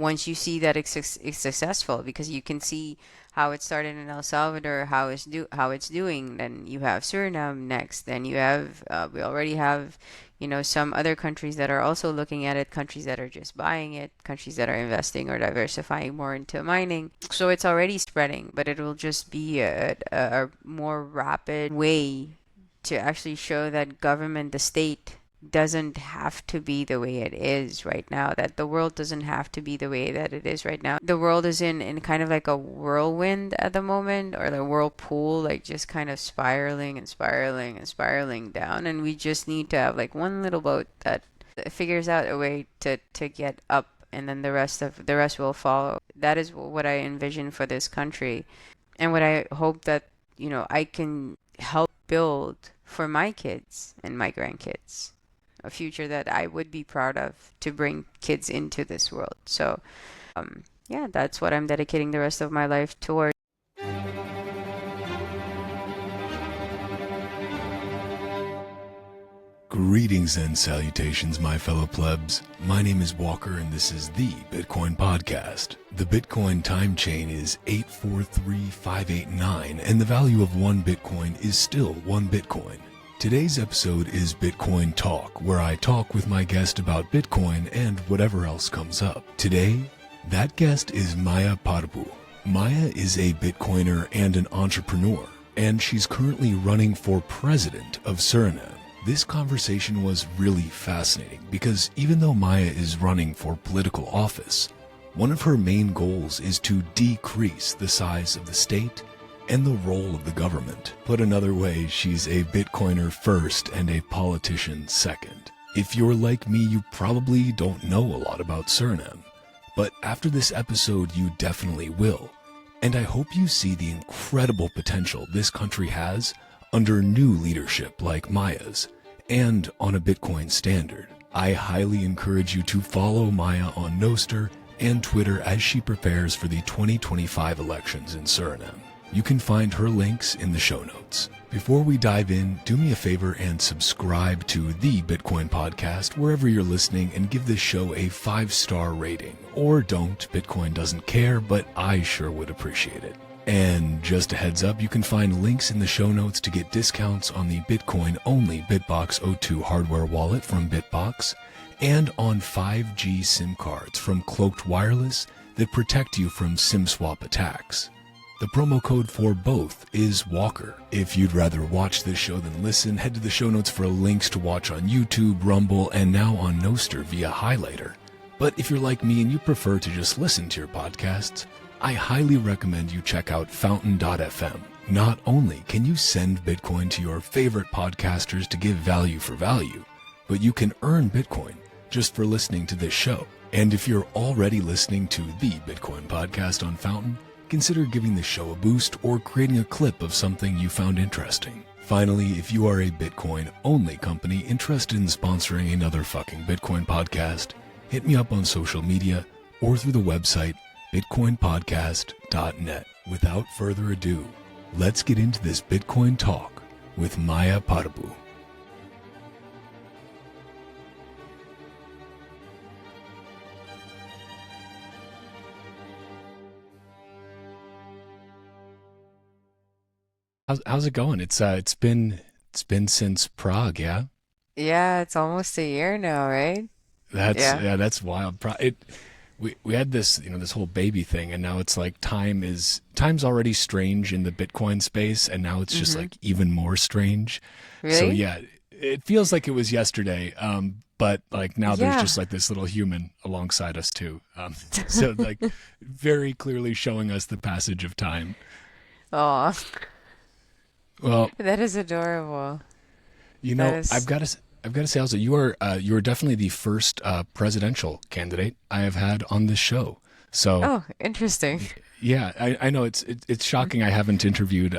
once you see that it's successful, because you can see how it started in El Salvador, how it's doing. Then you have Suriname next. Then you have we already have, some other countries that are also looking at it, countries that are just buying it, countries that are investing or diversifying more into mining. So it's already spreading, but it will just be a more rapid way to actually show that government, the state, doesn't have to be the way it is right now, that the world doesn't have to be the way that it is right now. The world is in kind of like a whirlwind at the moment, or the whirlpool, like just kind of spiraling and spiraling and spiraling down, and we just need to have like one little boat that figures out a way to get up, and then the rest will follow. That is what I envision for this country, and what I hope that I can help build for my kids and my grandkids, a future that I would be proud of to bring kids into this world. So, yeah, that's what I'm dedicating the rest of my life toward. Greetings and salutations, my fellow plebs. My name is Walker, and this is the Bitcoin Podcast. The Bitcoin time chain is 843589, and the value of one Bitcoin is still one Bitcoin. Today's episode is Bitcoin Talk, where I talk with my guest about Bitcoin and whatever else comes up. Today, that guest is Maya Parbhoe. Maya is a Bitcoiner and an entrepreneur, and she's currently running for president of Suriname. This conversation was really fascinating because even though Maya is running for political office, one of her main goals is to decrease the size of the state and the role of the government. Put another way, she's a Bitcoiner first and a politician second. If you're like me, you probably don't know a lot about Suriname, but after this episode, you definitely will. And I hope you see the incredible potential this country has under new leadership like Maya's, and on a Bitcoin standard. I highly encourage you to follow Maya on Nostr and Twitter as she prepares for the 2025 elections in Suriname. You can find her links in the show notes. Before we dive in, do me a favor and subscribe to the Bitcoin Podcast wherever you're listening, and give this show a 5-star rating. Or don't, Bitcoin doesn't care, but I sure would appreciate it. And just a heads up, you can find links in the show notes to get discounts on the Bitcoin-only BitBox02 hardware wallet from Bitbox, and on 5G SIM cards from Cloaked Wireless that protect you from SIM swap attacks. The promo code for both is Walker. If you'd rather watch this show than listen, head to the show notes for links to watch on YouTube, Rumble, and now on Nostr via Highlighter. But if you're like me and you prefer to just listen to your podcasts, I highly recommend you check out fountain.fm. Not only can you send Bitcoin to your favorite podcasters to give value for value, but you can earn Bitcoin just for listening to this show. And if you're already listening to the Bitcoin Podcast on Fountain, consider giving the show a boost or creating a clip of something you found interesting. Finally, if you are a Bitcoin-only company interested in sponsoring another fucking Bitcoin podcast, hit me up on social media or through the website bitcoinpodcast.net. Without further ado, let's get into this Bitcoin talk with Maya Parbhoe. How's it going? It's been since Prague, yeah? Yeah, it's almost a year now, right? Yeah. That's wild. We had this, this whole baby thing, and now it's like time's already strange in the Bitcoin space, and now it's just like even more strange. So Really? yeah, it feels like it was yesterday, but like now there's Yeah. just like this little human alongside us too. So like very clearly showing us the passage of time. Oh, Well, that is adorable. That is. I've got to say also, you are definitely the first presidential candidate I have had on this show. So Oh, interesting. yeah, I know it's shocking I haven't interviewed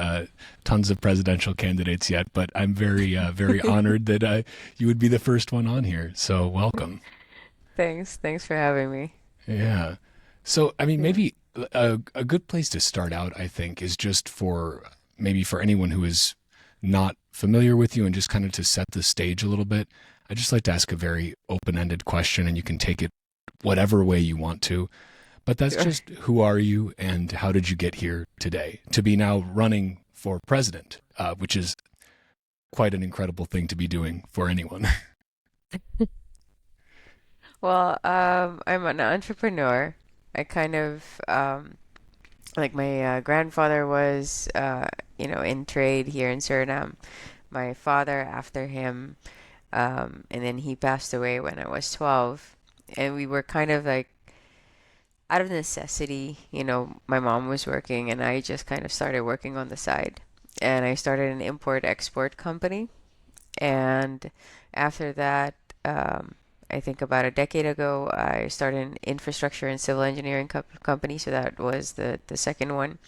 tons of presidential candidates yet, but I'm very honored that you would be the first one on here. So welcome. Thanks for having me. Yeah. So I mean, Yeah. maybe a good place to start out, I think, is just for anyone who is not familiar with you, and just kind of to set the stage a little bit. I'd just like to ask a very open-ended question, and you can take it whatever way you want to. But that's Sure. just who are you and how did you get here today to be now running for president, which is quite an incredible thing to be doing for anyone. Well, I'm an entrepreneur. I kind of like my grandfather was in trade here in Suriname. My father after him, and then he passed away when I was 12. And we were kind of like out of necessity, my mom was working and I just kind of started working on the side. And I started an import-export company. And after that, I think about a decade ago, I started an infrastructure and civil engineering company. So that was the second one,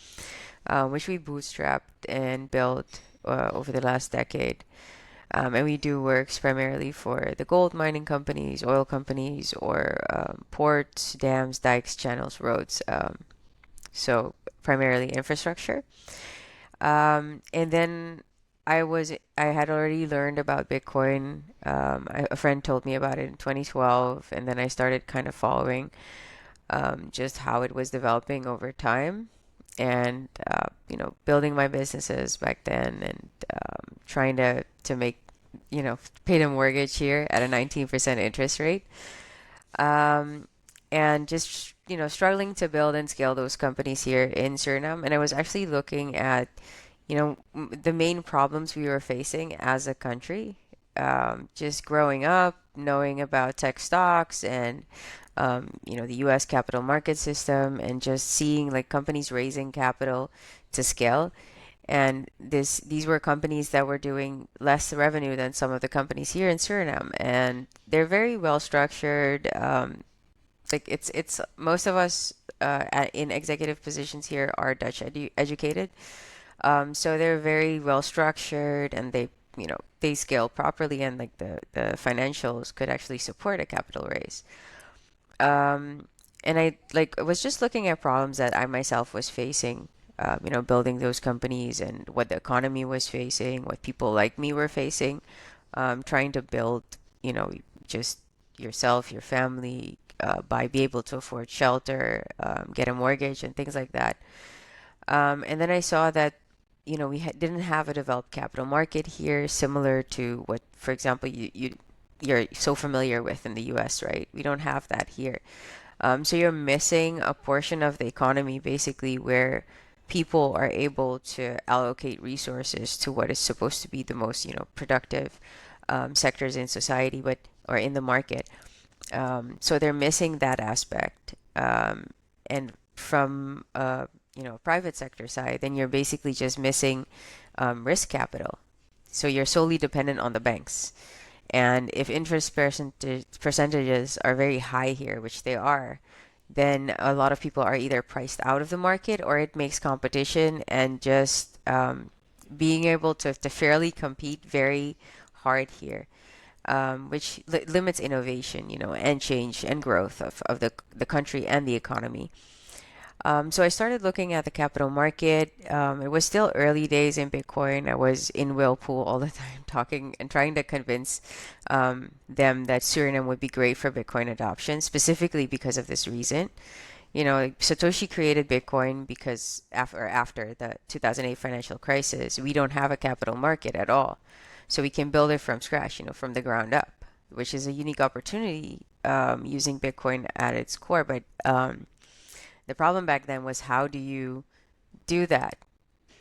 which we bootstrapped and built over the last decade. And we do works primarily for the gold mining companies, oil companies, or ports, dams, dikes, channels, roads. So primarily infrastructure. And then I had already learned about Bitcoin. A friend told me about it in 2012, and then I started kind of following just how it was developing over time, and building my businesses back then, and trying to make pay the mortgage here at a 19% interest rate, um, and just struggling to build and scale those companies here in Suriname. And I was actually looking at the main problems we were facing as a country, just growing up, knowing about tech stocks and the U.S. capital market system, and just seeing like companies raising capital to scale. And these were companies that were doing less revenue than some of the companies here in Suriname, and they're very well structured. Like it's most of us in executive positions here are Dutch educated, so they're very well structured, and they scale properly, and like the financials could actually support a capital raise. Um, and I like was just looking at problems that I myself was facing, building those companies, and what the economy was facing, what people like me were facing, trying to build, just yourself, your family, by be able to afford shelter, get a mortgage, and things like that. And then I saw that, we didn't have a developed capital market here, similar to what, for example, you're so familiar with in the US, right? We don't have that here. So you're missing a portion of the economy, basically, where people are able to allocate resources to what is supposed to be the most, productive sectors in society, but or in the market. So they're missing that aspect. And from private sector side, then you're basically just missing risk capital. So you're solely dependent on the banks. And if interest percentages are very high here, which they are, then a lot of people are either priced out of the market, or it makes competition and just being able to fairly compete very hard here, which limits innovation, and change and growth of the country and the economy. So I started looking at the capital market. It was still early days in Bitcoin. I was in Whirlpool all the time talking and trying to convince them that Suriname would be great for Bitcoin adoption, specifically because of this reason. Like Satoshi created Bitcoin because after the 2008 financial crisis, we don't have a capital market at all. So we can build it from scratch, from the ground up, which is a unique opportunity using Bitcoin at its core. But the problem back then was, how do you do that?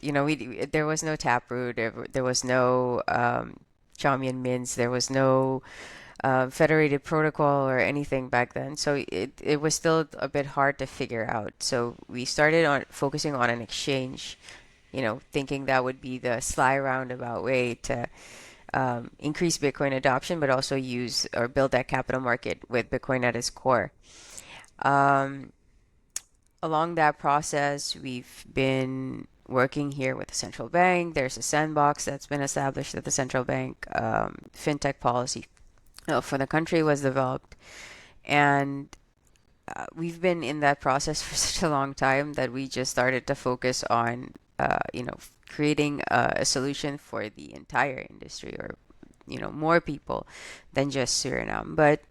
There was no Taproot, there was no Chaumian Mints, there was no federated protocol or anything back then. So it was still a bit hard to figure out. So we started on focusing on an exchange, thinking that would be the sly roundabout way to increase Bitcoin adoption, but also use or build that capital market with Bitcoin at its core. Um, Along that process, we've been working here with the central bank. There's a sandbox that's been established at the central bank. Fintech policy for the country was developed, and we've been in that process for such a long time that we just started to focus on, creating a solution for the entire industry, or more people than just Suriname. But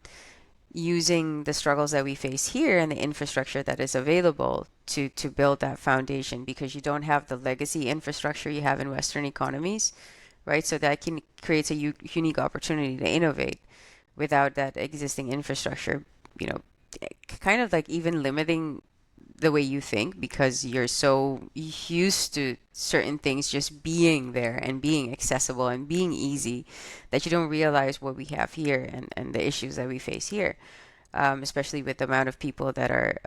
using the struggles that we face here and the infrastructure that is available to build that foundation, because you don't have the legacy infrastructure you have in Western economies, right? So that can creates a unique opportunity to innovate without that existing infrastructure, you know, kind of like even limiting the way you think, because you're so used to certain things just being there and being accessible and being easy, that you don't realize what we have here, and the issues that we face here, especially with the amount of people that are,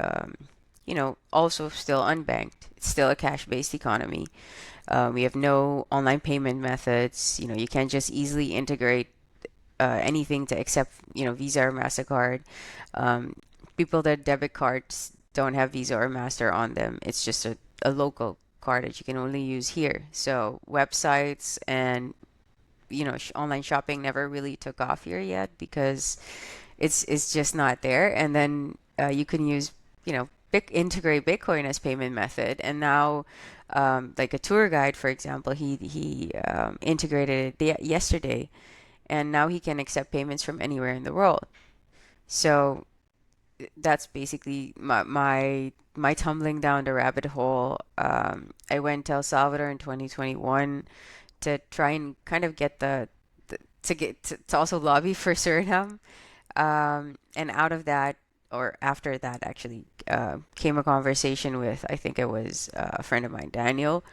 also still unbanked. It's still a cash-based economy. We have no online payment methods. You can't just easily integrate anything to accept, Visa or MasterCard. Um, People that debit cards don't have Visa or Master on them. It's just a local card that you can only use here. So websites and online shopping never really took off here yet, because it's just not there. And then you can use, integrate Bitcoin as payment method. And now, like a tour guide, for example, he integrated it yesterday, and now he can accept payments from anywhere in the world. So that's basically my tumbling down the rabbit hole. I went to El Salvador in 2021 to try and kind of get to also lobby for Suriname. And out of that, or after that, actually, came a conversation with, I think it was a friend of mine, Daniel.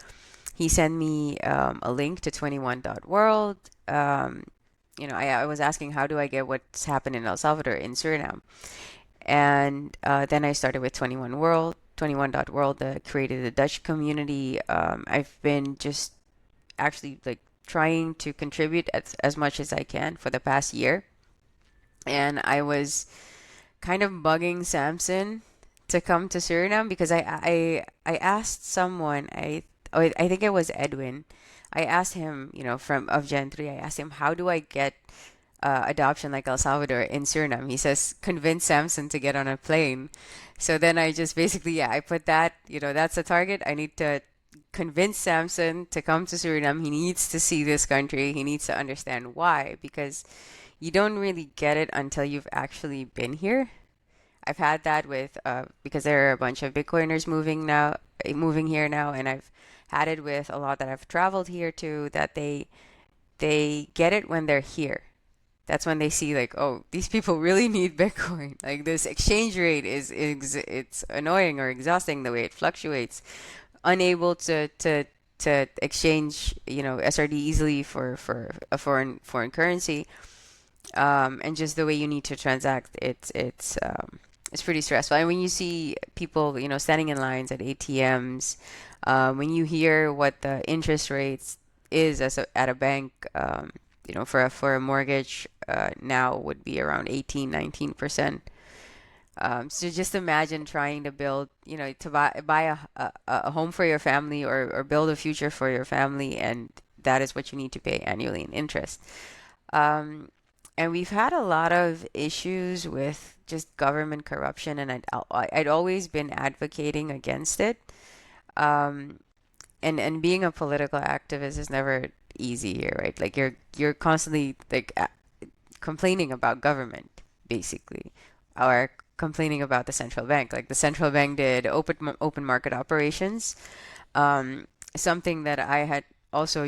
He sent me a link to 21.world. I was asking, how do I get what's happened in El Salvador in Suriname? And then I started with 21.world that created a Dutch community. I've been just actually like trying to contribute as much as I can for the past year. And I was kind of bugging Samson to come to Suriname, because I asked someone, I think it was Edwin. I asked him, from of Gen 3, I asked him, how do I get adoption like El Salvador in Suriname? He says, convince Samson to get on a plane. So then I just basically, yeah, I put that, that's the target. I need to convince Samson to come to Suriname. He needs to see this country. He needs to understand why, because you don't really get it until you've actually been here. I've had that with because there are a bunch of Bitcoiners moving here now, and I've had it with a lot that I've traveled here to, that they get it when they're here. That's when they see like, oh, these people really need Bitcoin. Like this exchange rate it's annoying or exhausting the way it fluctuates. Unable to exchange, SRD easily for a foreign currency, and just the way you need to transact, it's pretty stressful. And when you see people, standing in lines at ATMs, when you hear what the interest rates is at a bank, for a mortgage, now would be around 18-19%. So just imagine trying to build, to buy a home for your family, or build a future for your family, and that is what you need to pay annually in interest. Um, and we've had a lot of issues with just government corruption, and I'd always been advocating against it. Um, and being a political activist is never easy here, right? Like you're constantly like complaining about government, basically, or complaining about the central bank. Like the central bank did open market operations, something that I had also,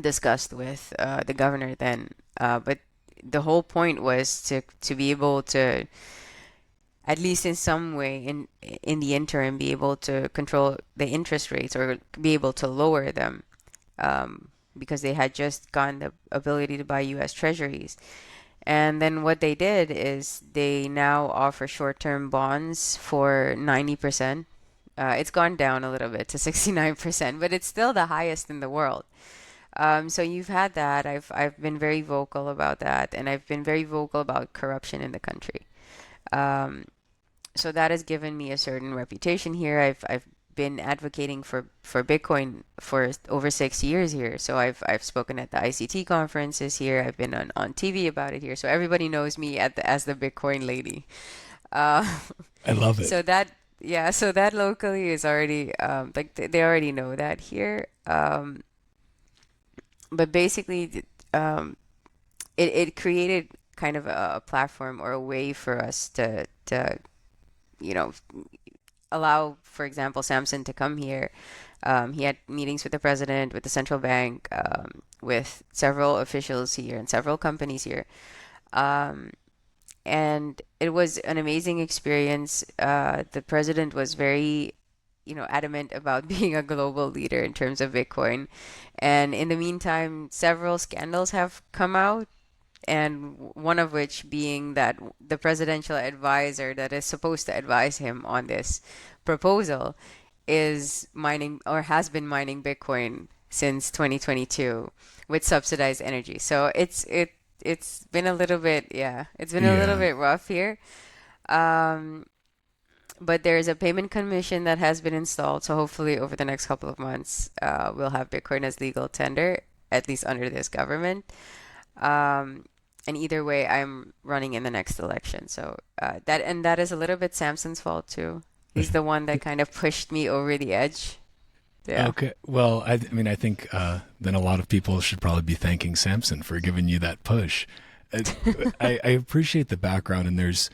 discussed with the governor then. But the whole point was to be able to, at least in some way, in the interim, be able to control the interest rates, or be able to lower them, because they had just gotten the ability to buy U.S. treasuries. And then what they did is they now offer short-term bonds for 90%. It's gone down a little bit to 69%, but it's still the highest in the world. So you've had that. I've been very vocal about that, and I've been very vocal about corruption in the country. Um, so that has given me a certain reputation here. I've been advocating for Bitcoin for over 6 years here. So I've spoken at the ICT conferences here. I've been on TV about it here. So everybody knows me as the Bitcoin lady. Uh, I love it. so that yeah, so that locally is already like they already know that here. But basically, it created kind of a platform or a way for us to you know allow, for example, Samson to come here. He had meetings with the president, with the central bank, with several officials here and several companies here. Um, and it was an amazing experience. The president was very, adamant about being a global leader in terms of Bitcoin. And in the meantime, several scandals have come out, and one of which being that the presidential advisor that is supposed to advise him on this proposal is mining or has been mining Bitcoin since 2022 with subsidized energy. So it's been a little bit, yeah, it's been a little Yeah. bit rough here. Um, but there is a payment commission that has been installed. So hopefully over the next couple of months, we'll have Bitcoin as legal tender, at least under this government. Um, and either way, I'm running in the next election. So that is a little bit Samson's fault too. He's the one that kind of pushed me over the edge. Yeah. Okay. Well, I mean, I think then a lot of people should probably be thanking Samson for giving you that push. Uh, I appreciate the background, and there's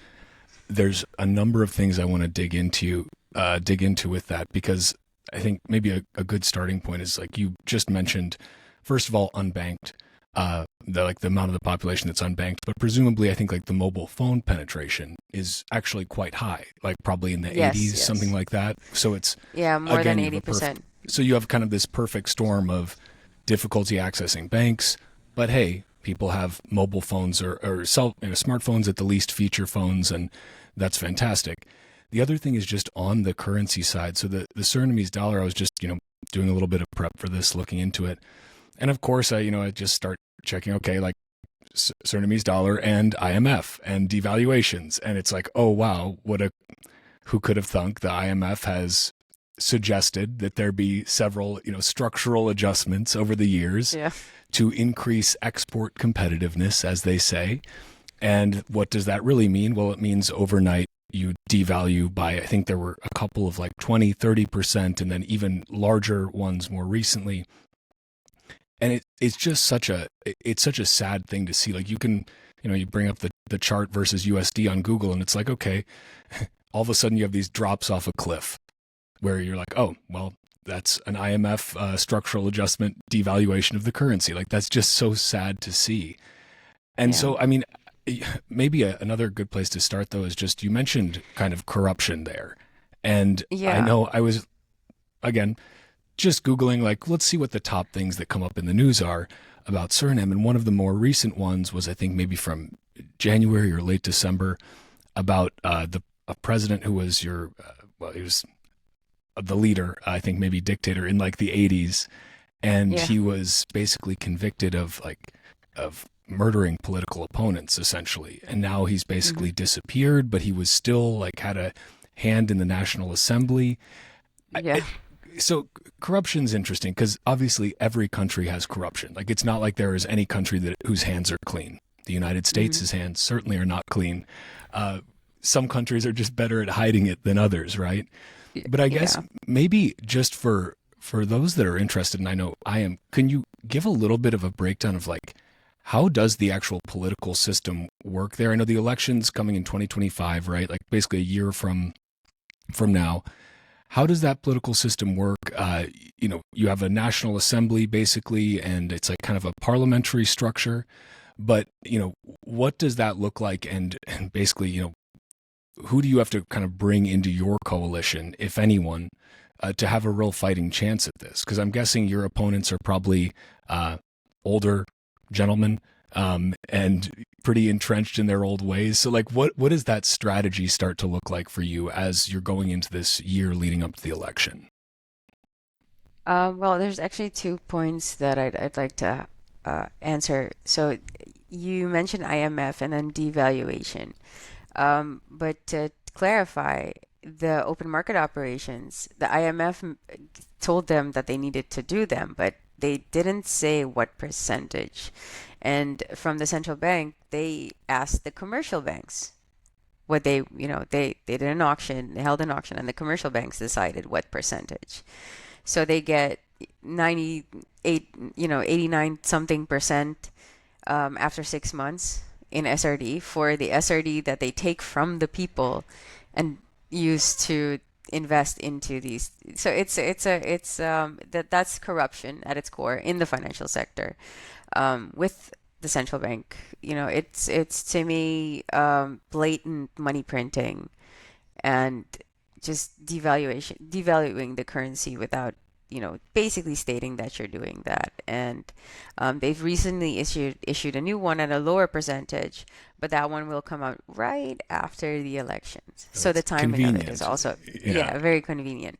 a number of things I want to dig into with that, because I think maybe a good starting point is like you just mentioned. First of all, unbanked, the amount of the population that's unbanked, but presumably I think like the mobile phone penetration is actually quite high, like probably in the Yes, 80s, something yes. like that. So it's Yeah, more again than you have a 80%. so you have kind of this perfect storm of difficulty accessing banks, but hey, people have mobile phones or smartphones, at the least feature phones, and that's fantastic. The other thing is just on the currency side. So the Surinamese dollar, I was just doing a little bit of prep for this, looking into it, and of course I just start checking. Okay, like Surinamese dollar and IMF and devaluations, and it's like, oh wow, who could have thunk the IMF has suggested that there be several, structural adjustments over the years Yeah. to increase export competitiveness, as they say. And what does that really mean? Well, it means overnight you devalue by, I think there were a couple of like 20, 30%, and then even larger ones more recently. And it's just such a sad thing to see. Like you can, you bring up the chart versus USD on Google, and it's like, okay, all of a sudden you have these drops off a cliff where you're like, oh, well, that's an IMF structural adjustment devaluation of the currency. Like that's just so sad to see. And Yeah. so, I mean, maybe another good place to start though is just you mentioned kind of corruption there, and I Yeah. know I was again just googling like let's see what the top things that come up in the news are about Suriname, and one of the more recent ones was I think maybe from January or late December about the a president who was well, he was the leader, I think maybe dictator in like the 80s, and Yeah. he was basically convicted of murdering political opponents essentially, and now he's Hmm. basically disappeared, but he was still like had a hand in the National Assembly. Yeah. So corruption's interesting because obviously every country has corruption. Like it's not like there is any country whose hands are clean. The United Hmm. States' hands certainly are not clean. Uh, some countries are just better at hiding it than others, right? But I guess Yeah. maybe just for those that are interested, and I know I am, can you give a little bit of a breakdown of like how does the actual political system work there? I know the election's coming in 2025, right? Like basically a year from now. How does that political system work? You have a national assembly basically, and it's like kind of a parliamentary structure. But what does that look like? And basically, who do you have to kind of bring into your coalition, if anyone, to have a real fighting chance at this? Because I'm guessing your opponents are probably older gentlemen and pretty entrenched in their old ways. So, like, what does that strategy start to look like for you as you're going into this year leading up to the election? Well, there's actually 2 points that I'd like to answer. So you mentioned IMF and then devaluation. But to clarify, the open market operations, the IMF told them that they needed to do them, but they didn't say what percentage. And from the central bank, they asked the commercial banks what they did an auction, they held an auction, and the commercial banks decided what percentage. So they get 98, 89 something percent after 6 months. in SRD for the SRD that they take from the people and use to invest into these. So that's corruption at its core in the financial sector, with the central bank. It's to me blatant money printing and just devaluing the currency without, basically stating that you're doing that. And they've recently issued a new one at a lower percentage, but that one will come out right after the elections. So the That's timing of it is convenient. also, Yeah. yeah, very convenient.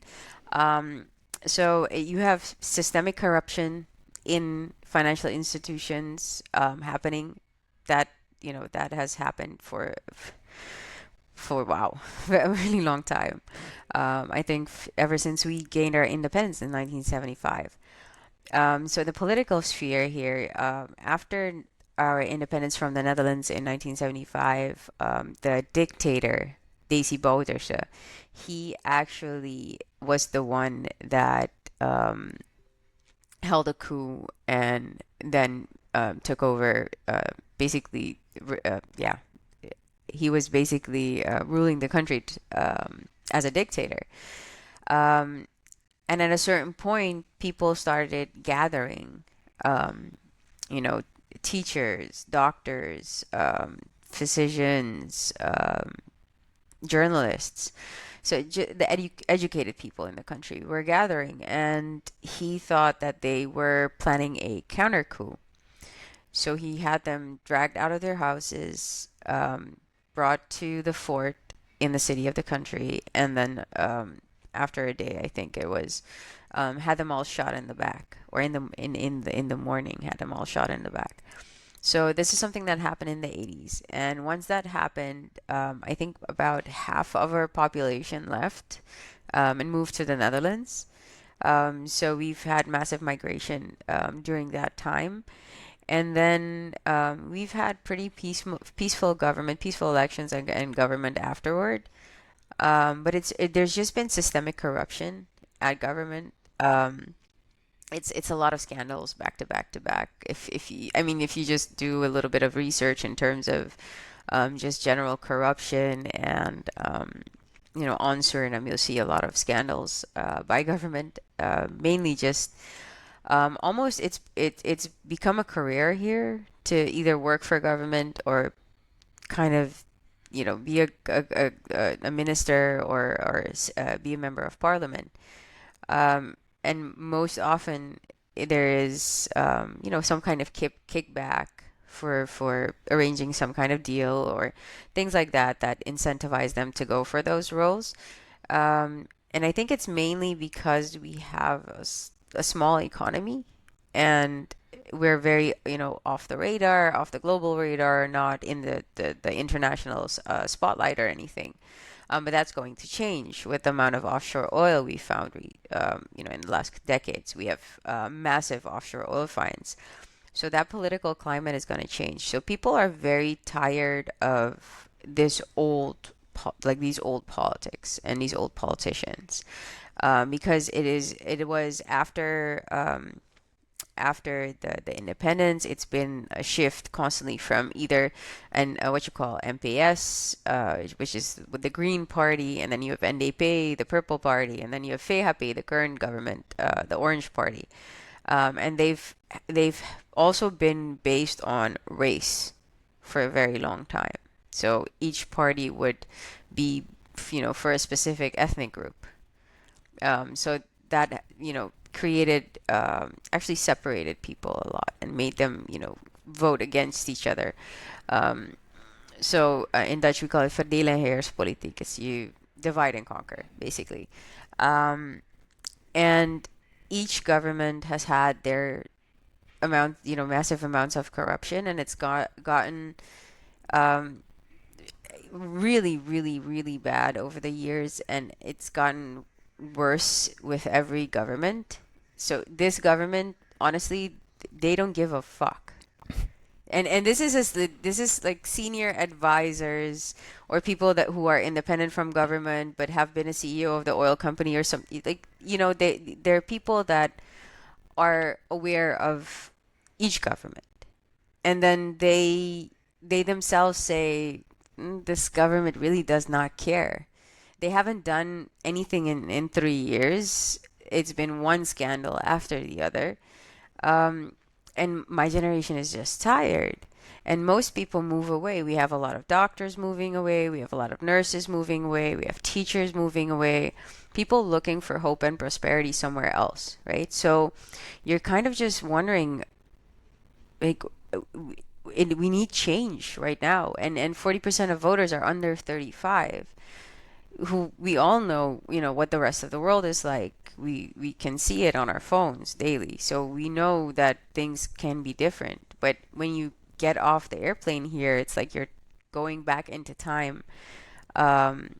Um, so you have systemic corruption in financial institutions happening. That that has happened for wow, a really long time. I think ever since we gained our independence in 1975. So the political sphere here, after our independence from the Netherlands in 1975, the dictator Desi Bouterse, he actually was the one that held a coup and then took over. Basically, yeah, he was basically ruling the country as a dictator. Um, and at a certain point, people started gathering, um, you know, teachers, doctors, physicians, journalists. So the educated people in the country were gathering, and he thought that they were planning a counter coup. So he had them dragged out of their houses, brought to the fort in the city of the country, and then after a day, I think it was, had them all shot in the back, or in the morning, had them all shot in the back. So this is something that happened in the 80s, and once that happened, I think about half of our population left and moved to the Netherlands. So we've had massive migration during that time. And then we've had pretty peaceful government, peaceful elections, and government afterward. But there's just been systemic corruption at government. It's a lot of scandals back to back to back. If you, I mean, if you just do a little bit of research in terms of just general corruption and on Suriname, you'll see a lot of scandals by government, mainly just almost it's become a career here to either work for government or kind of be a minister or be a member of parliament. And most often there is some kind of kickback for arranging some kind of deal or things like that that incentivize them to go for those roles. And I think it's mainly because we have a small economy and we're very, off the radar, off the global radar, not in the international spotlight or anything. But that's going to change with the amount of offshore oil we found. In the last decades, we have massive offshore oil finds. So that political climate is going to change. So people are very tired of this like these old politics and these old politicians, because it was after the independence, it's been a shift constantly from either and what you call MPS, which is with the Green Party, and then you have NDP, the Purple Party, and then you have FEHAPE, the current government, the Orange Party, and they've also been based on race for a very long time. So each party would be, for a specific ethnic group. So that created actually separated people a lot and made them vote against each other. Um, so in Dutch we call it verdelen en heerspolitiek. It's you divide and conquer basically. Um, and each government has had their massive amounts of corruption, and it's gotten um, really, really, really bad over the years, and it's gotten worse with every government. So this government, honestly, they don't give a fuck. And this is like senior advisors or people that who are independent from government but have been a CEO of the oil company or something, like they're people that are aware of each government, and then they they themselves say, this government really does not care. They haven't done anything in 3 years. It's been one scandal after the other. Um, and my generation is just tired. And most people move away. We have a lot of doctors moving away. We have a lot of nurses moving away. We have teachers moving away. People looking for hope and prosperity somewhere else, right? So you're kind of just wondering, like, we need change right now. And 40% of voters are under 35, who we all know, what the rest of the world is like. We can see it on our phones daily. So we know that things can be different. But when you get off the airplane here, it's like you're going back into time. Um,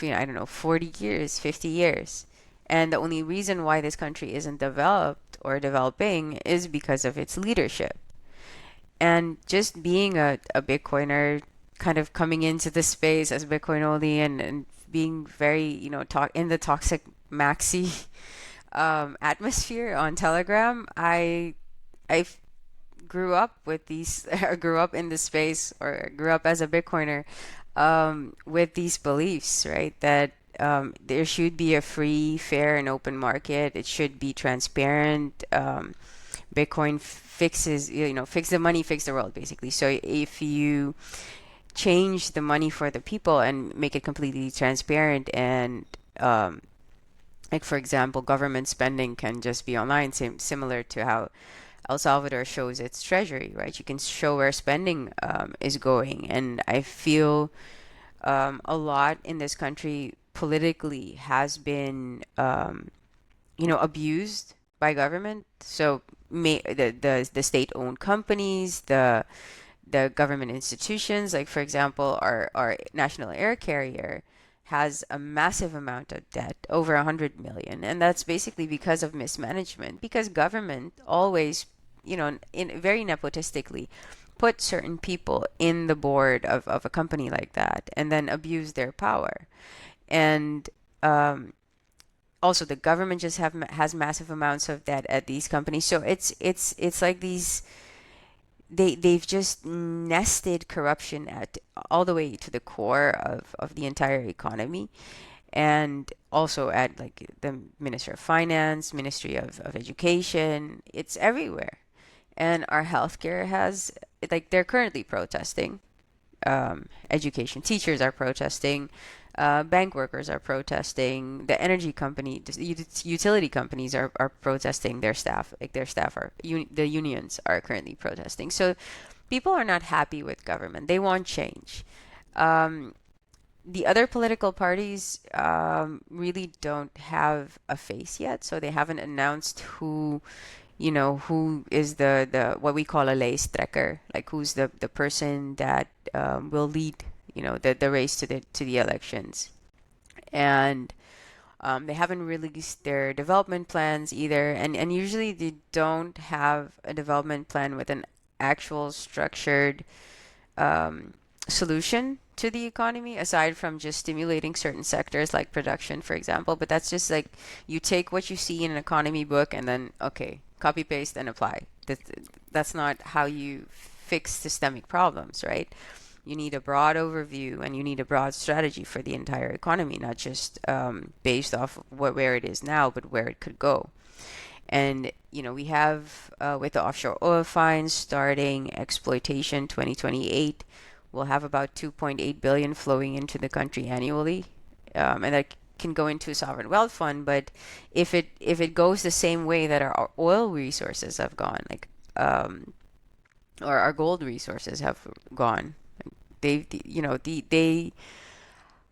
I don't know, 40 years, 50 years. And the only reason why this country isn't developed or developing is because of its leadership. And just being a Bitcoiner, kind of coming into the space as Bitcoin only, and being very, talk in the toxic maxi atmosphere on Telegram, I grew up with these, or grew up in this space, or grew up as a Bitcoiner, with these beliefs, right? That there should be a free, fair, and open market. It should be transparent. Bitcoin fixes, fix the money, fix the world, basically. So if you change the money for the people and make it completely transparent, and like, for example, government spending can just be online, similar to how El Salvador shows its treasury, right? You can show where spending is going. And I feel a lot in this country politically has been, abused by government. So the state-owned companies, the government institutions, like, for example, our national air carrier has a massive amount of debt, over 100 million, and that's basically because of mismanagement. Because government always, in very nepotistically, put certain people in the board of a company like that, and then abuse their power. And also, the government just has massive amounts of debt at these companies. So it's like these, they've just nested corruption at all the way to the core of the entire economy, and also at, like, the Minister of Finance, Ministry of Education. It's everywhere. And our healthcare has, like, they're currently protesting. Education teachers are protesting. Bank workers are protesting. The energy company, utility companies are protesting their staff. Like, their staff are, the unions are currently protesting. So people are not happy with government. They want change. Um, the other political parties really don't have a face yet, so they haven't announced who is the what we call a lijsttrekker, like who's the person that will lead, the race to the elections. And they haven't released their development plans either, and usually they don't have a development plan with an actual structured um, solution to the economy, aside from just stimulating certain sectors like production, for example. But that's just like, you take what you see in an economy book and then, okay, copy paste and apply. That's not how you fix systemic problems, right? You need a broad overview, and you need a broad strategy for the entire economy, not just based off where it is now, but where it could go. And we have, with the offshore oil finds starting exploitation 2028, we'll have about 2.8 billion flowing into the country annually, and that can go into a sovereign wealth fund. But if it goes the same way that our oil resources have gone, like, or our gold resources have gone, they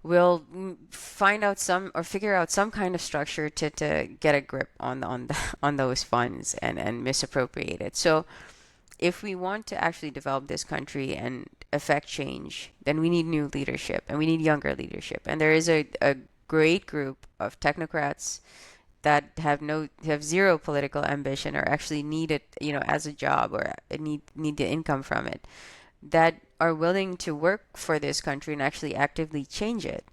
will find out some, or figure out some kind of structure to get a grip on those funds, and misappropriate it. So if we want to actually develop this country and affect change, then we need new leadership, and we need younger leadership. And there is a great group of technocrats that have zero political ambition, or actually need it, as a job, or need the income from it, that are willing to work for this country and actually actively change it.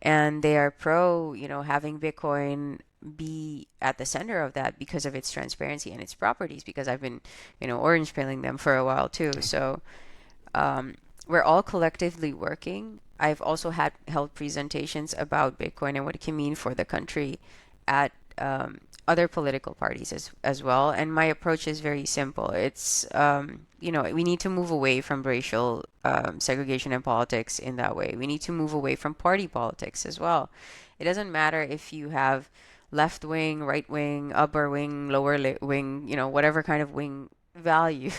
And they are pro, having Bitcoin be at the center of that because of its transparency and its properties. Because I've been, orange pilling them for a while too. So We're all collectively working. I've also had held presentations about Bitcoin and what it can mean for the country at other political parties as well. And my approach is very simple. It's, we need to move away from racial segregation in politics in that way. We need to move away from party politics as well. It doesn't matter if you have left wing, right wing, upper wing, lower wing, whatever kind of wing value.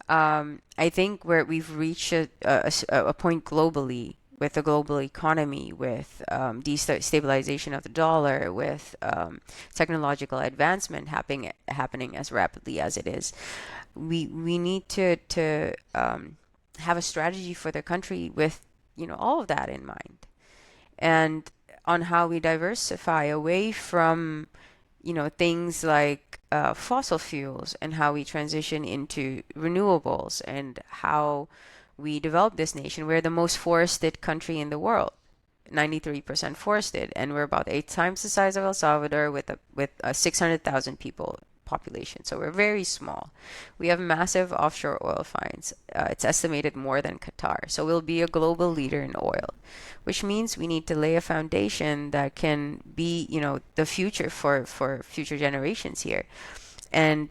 I think where we've reached a point globally with the global economy, with destabilization of the dollar, with technological advancement happening as rapidly as it is, we need to have a strategy for the country with all of that in mind, and on how we diversify away from things like fossil fuels, and how we transition into renewables, and how we develop this nation. We're the most forested country in the world, 93% forested, and we're about 8 times the size of El Salvador with a 600,000 people population. So we're very small. We have massive offshore oil finds. It's estimated more than Qatar. So we'll be a global leader in oil, which means we need to lay a foundation that can be, the future for future generations here. And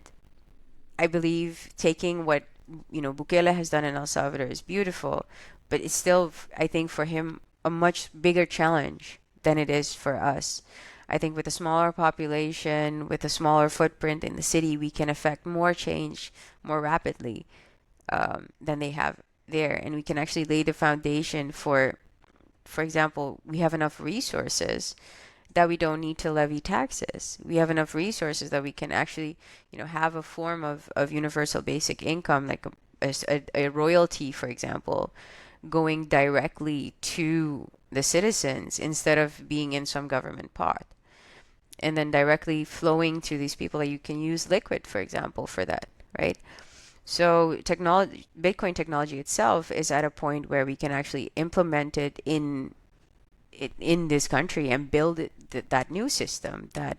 I believe taking what, Bukele has done in El Salvador is beautiful, but it's still, I think, for him, a much bigger challenge than it is for us. I think with a smaller population, with a smaller footprint in the city, we can affect more change more rapidly than they have there. And we can actually lay the foundation for example, we have enough resources that we don't need to levy taxes. We have enough resources that we can actually, have a form of universal basic income, like a royalty, for example, going directly to the citizens instead of being in some government pot, and then directly flowing to these people that you can use liquid, for example, for that, right? So Bitcoin technology itself is at a point where we can actually implement it in this country and build that new system that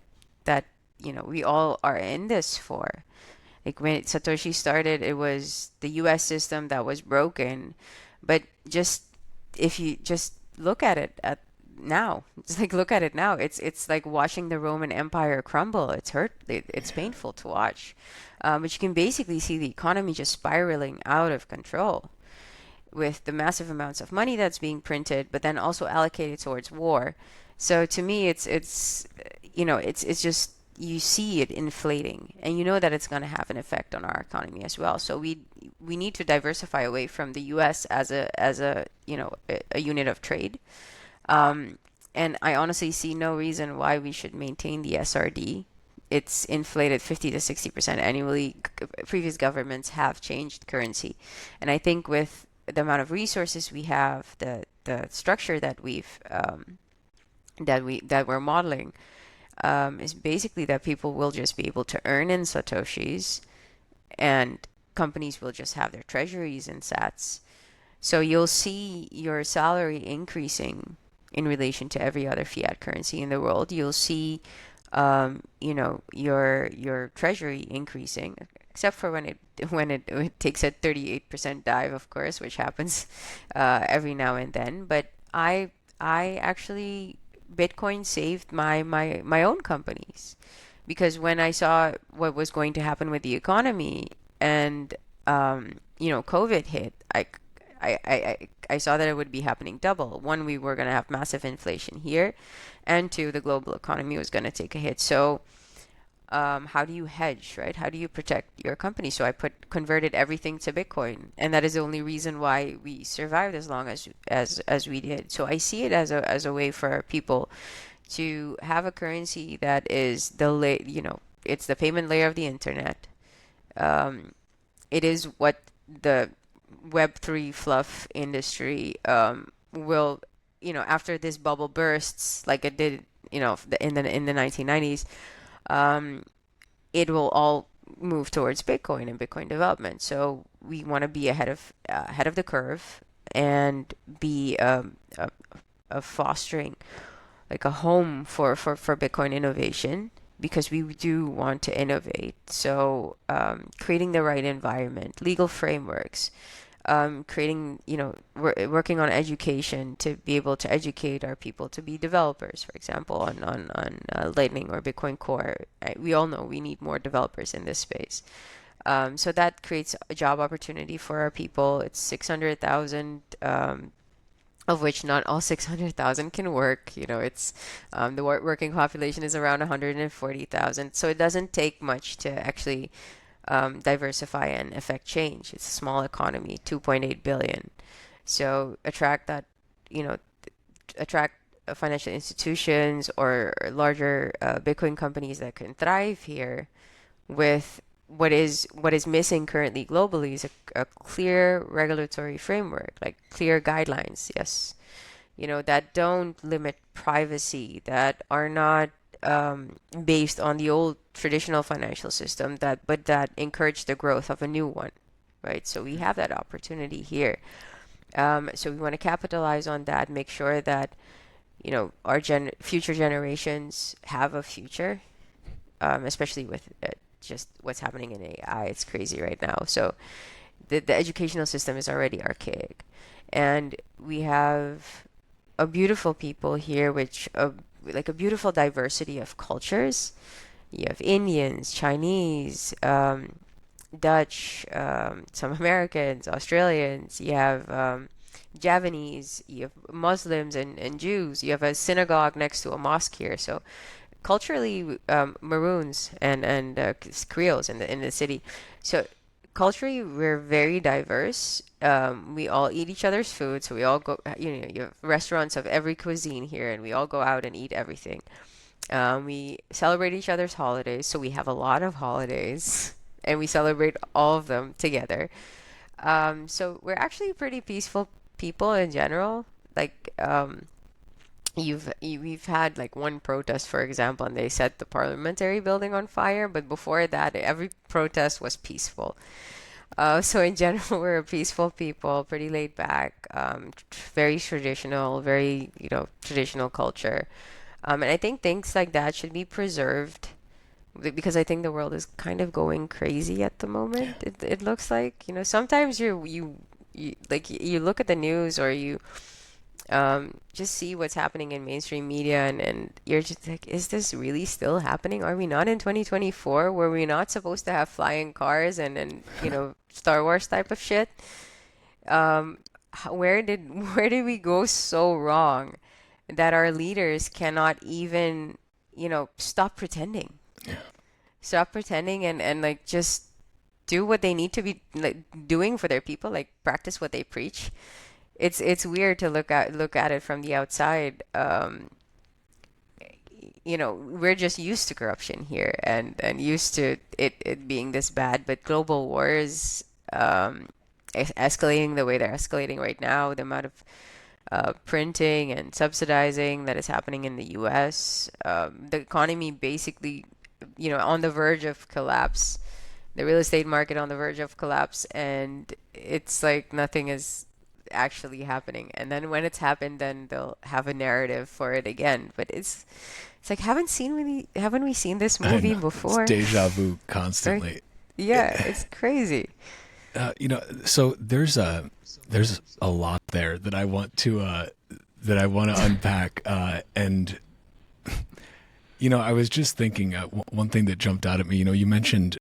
we all are in this for. Like when Satoshi started, it was the U.S. system that was broken, but just if you just look at it at now, it's like look at it now. It's like watching the Roman Empire crumble. It's painful to watch, but you can basically see the economy just spiraling out of control with the massive amounts of money that's being printed, but then also allocated towards war. So to me, it's just you see it inflating, and you know that it's going to have an effect on our economy as well. So we need to diversify away from the U.S. as a a unit of trade. And I honestly see no reason why we should maintain the SRD. It's inflated 50 to 60% annually. Previous governments have changed currency, and I think with the amount of resources we have, the structure that we're modeling, is basically that people will just be able to earn in satoshis, and companies will just have their treasuries in sats. So you'll see your salary increasing in relation to every other fiat currency in the world. You'll see, your treasury increasing, except for when it takes a 38% dive, of course, which happens every now and then. But I actually Bitcoin saved my own companies, because when I saw what was going to happen with the economy, and COVID hit, I saw that it would be happening double. One, we were going to have massive inflation here, and two, the global economy was going to take a hit. So, how do you hedge, right? How do you protect your company? So I converted everything to Bitcoin, and that is the only reason why we survived as long as we did. So I see it as a way for people to have a currency that is it's the payment layer of the internet. It is what the Web3 fluff industry will, after this bubble bursts, like it did, in the 1990s, it will all move towards Bitcoin and Bitcoin development. So we want to be ahead of the curve, and be a fostering, like a home for Bitcoin innovation, because we do want to innovate. So creating the right environment, legal frameworks, creating, working on education to be able to educate our people to be developers, for example, on Lightning or Bitcoin Core. We all know we need more developers in this space. So that creates a job opportunity for our people. It's 600,000, of which not all 600,000 can work. It's the working population is around 140,000. So it doesn't take much to actually diversify and affect change. It's a small economy, 2.8 billion. So you know, attract financial institutions or larger Bitcoin companies that can thrive here with what is missing currently globally is a clear regulatory framework, like clear guidelines, yes, that don't limit privacy, that are not based on the old traditional financial system, but that encourage the growth of a new one, right? So we have that opportunity here. So we want to capitalize on that, make sure that our future generations have a future, especially with just what's happening in AI. It's crazy right now. So the educational system is already archaic, and we have a beautiful people here, which like a beautiful diversity of cultures. You have Indians, Chinese, Dutch, some Americans, Australians. You have Javanese. You have Muslims and Jews. You have a synagogue next to a mosque here. So culturally, Maroons and Creoles in the city. So culturally, we're very diverse. We all eat each other's food, so we all go. You have restaurants of every cuisine here, and we all go out and eat everything. We celebrate each other's holidays, so we have a lot of holidays, and we celebrate all of them together. So we're actually pretty peaceful people in general. Like, we've had like one protest, for example, and they set the parliamentary building on fire, but before that, every protest was peaceful. So in general, we're a peaceful people, pretty laid back, very traditional, very, traditional culture. And I think things like that should be preserved because I think the world is kind of going crazy at the moment. It looks like, sometimes you look at the news or you just see what's happening in mainstream media, and you're just like, is this really still happening? Are we not in 2024? Were we not supposed to have flying cars and Star Wars type of shit? Where did where did we go so wrong that our leaders cannot even, stop pretending? Yeah. Stop pretending and like just do what they need to be like doing for their people, like practice what they preach. It's weird to look at it from the outside. We're just used to corruption here and used to it being this bad, but global wars escalating the way they're escalating right now, the amount of printing and subsidizing that is happening in the US, the economy basically, on the verge of collapse, the real estate market on the verge of collapse, and it's like nothing is actually happening. And then when it's happened, then they'll have a narrative for it again. But it's like haven't we seen this I movie know. It's before? deja vu Right? constantly. Yeah, it's crazy. So there's a lot there that I want to unpack, and I was just thinking, one thing that jumped out at me. You mentioned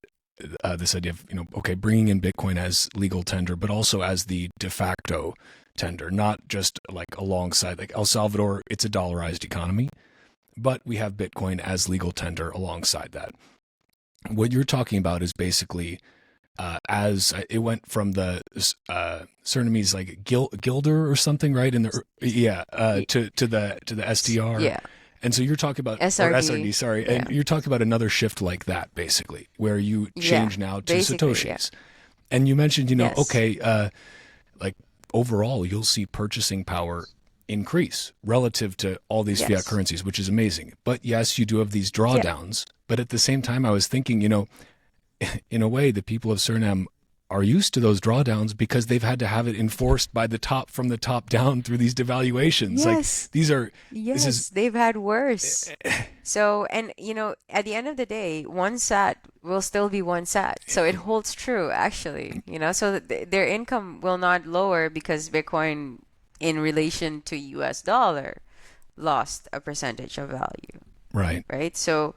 this idea of okay, bringing in Bitcoin as legal tender, but also as the de facto tender, not just like alongside, like El Salvador, it's a dollarized economy, but we have Bitcoin as legal tender alongside that. What you're talking about is basically as it went from the Surinamese like Gilder or something, right? In the to the SDR. Yeah. And so you're talking about or SRD. SRD, sorry, Yeah. and you're talking about another shift like that, basically, where you Yeah. change now to Basically, yeah. Satoshis. And you mentioned, Yes. okay, like overall, you'll see purchasing power increase relative to all these fiat Yes. currencies, which is amazing. But yes, you do have these Yeah. drawdowns. But at the same time, I was thinking, in a way, the people of Suriname are used to those drawdowns because they've had to have it enforced by the top from the top down through these devaluations. Like Yes. these are this is Yes, they've had worse. So, and at the end of the day, one sat will still be one sat. So it holds true, actually, so their income will not lower because Bitcoin in relation to US dollar lost a percentage of value, right. right? So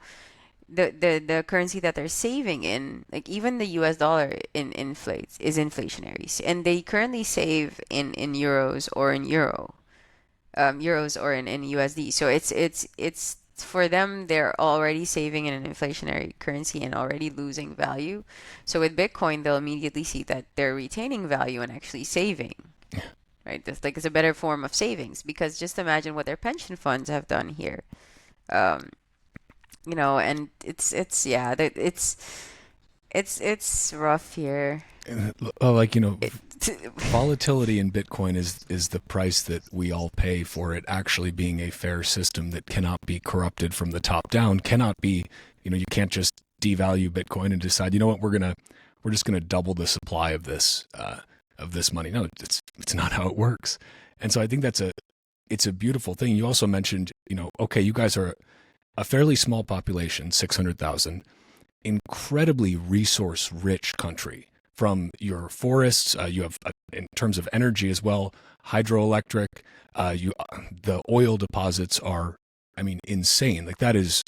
the currency that they're saving in, like even the US dollar inflates, is inflationary. And they currently save in euros or in euros or in USD. So it's for them, they're already saving in an inflationary currency and already losing value. So with Bitcoin, they'll immediately see that they're retaining value and actually saving. Right? That's like it's a better form of savings because just imagine what their pension funds have done here. Um, and it's yeah, it's rough here. Like It, volatility in Bitcoin is the price that we all pay for it actually being a fair system that cannot be corrupted from the top down. Cannot be, you can't just devalue Bitcoin and decide, what, we're just gonna double the supply of this money. No, it's not how it works. And so I think it's a beautiful thing. You also mentioned, okay, you guys are a fairly small population, 600,000, incredibly resource rich country. From your forests, you have in terms of energy as well, hydroelectric. The oil deposits are, I mean, insane. Like that is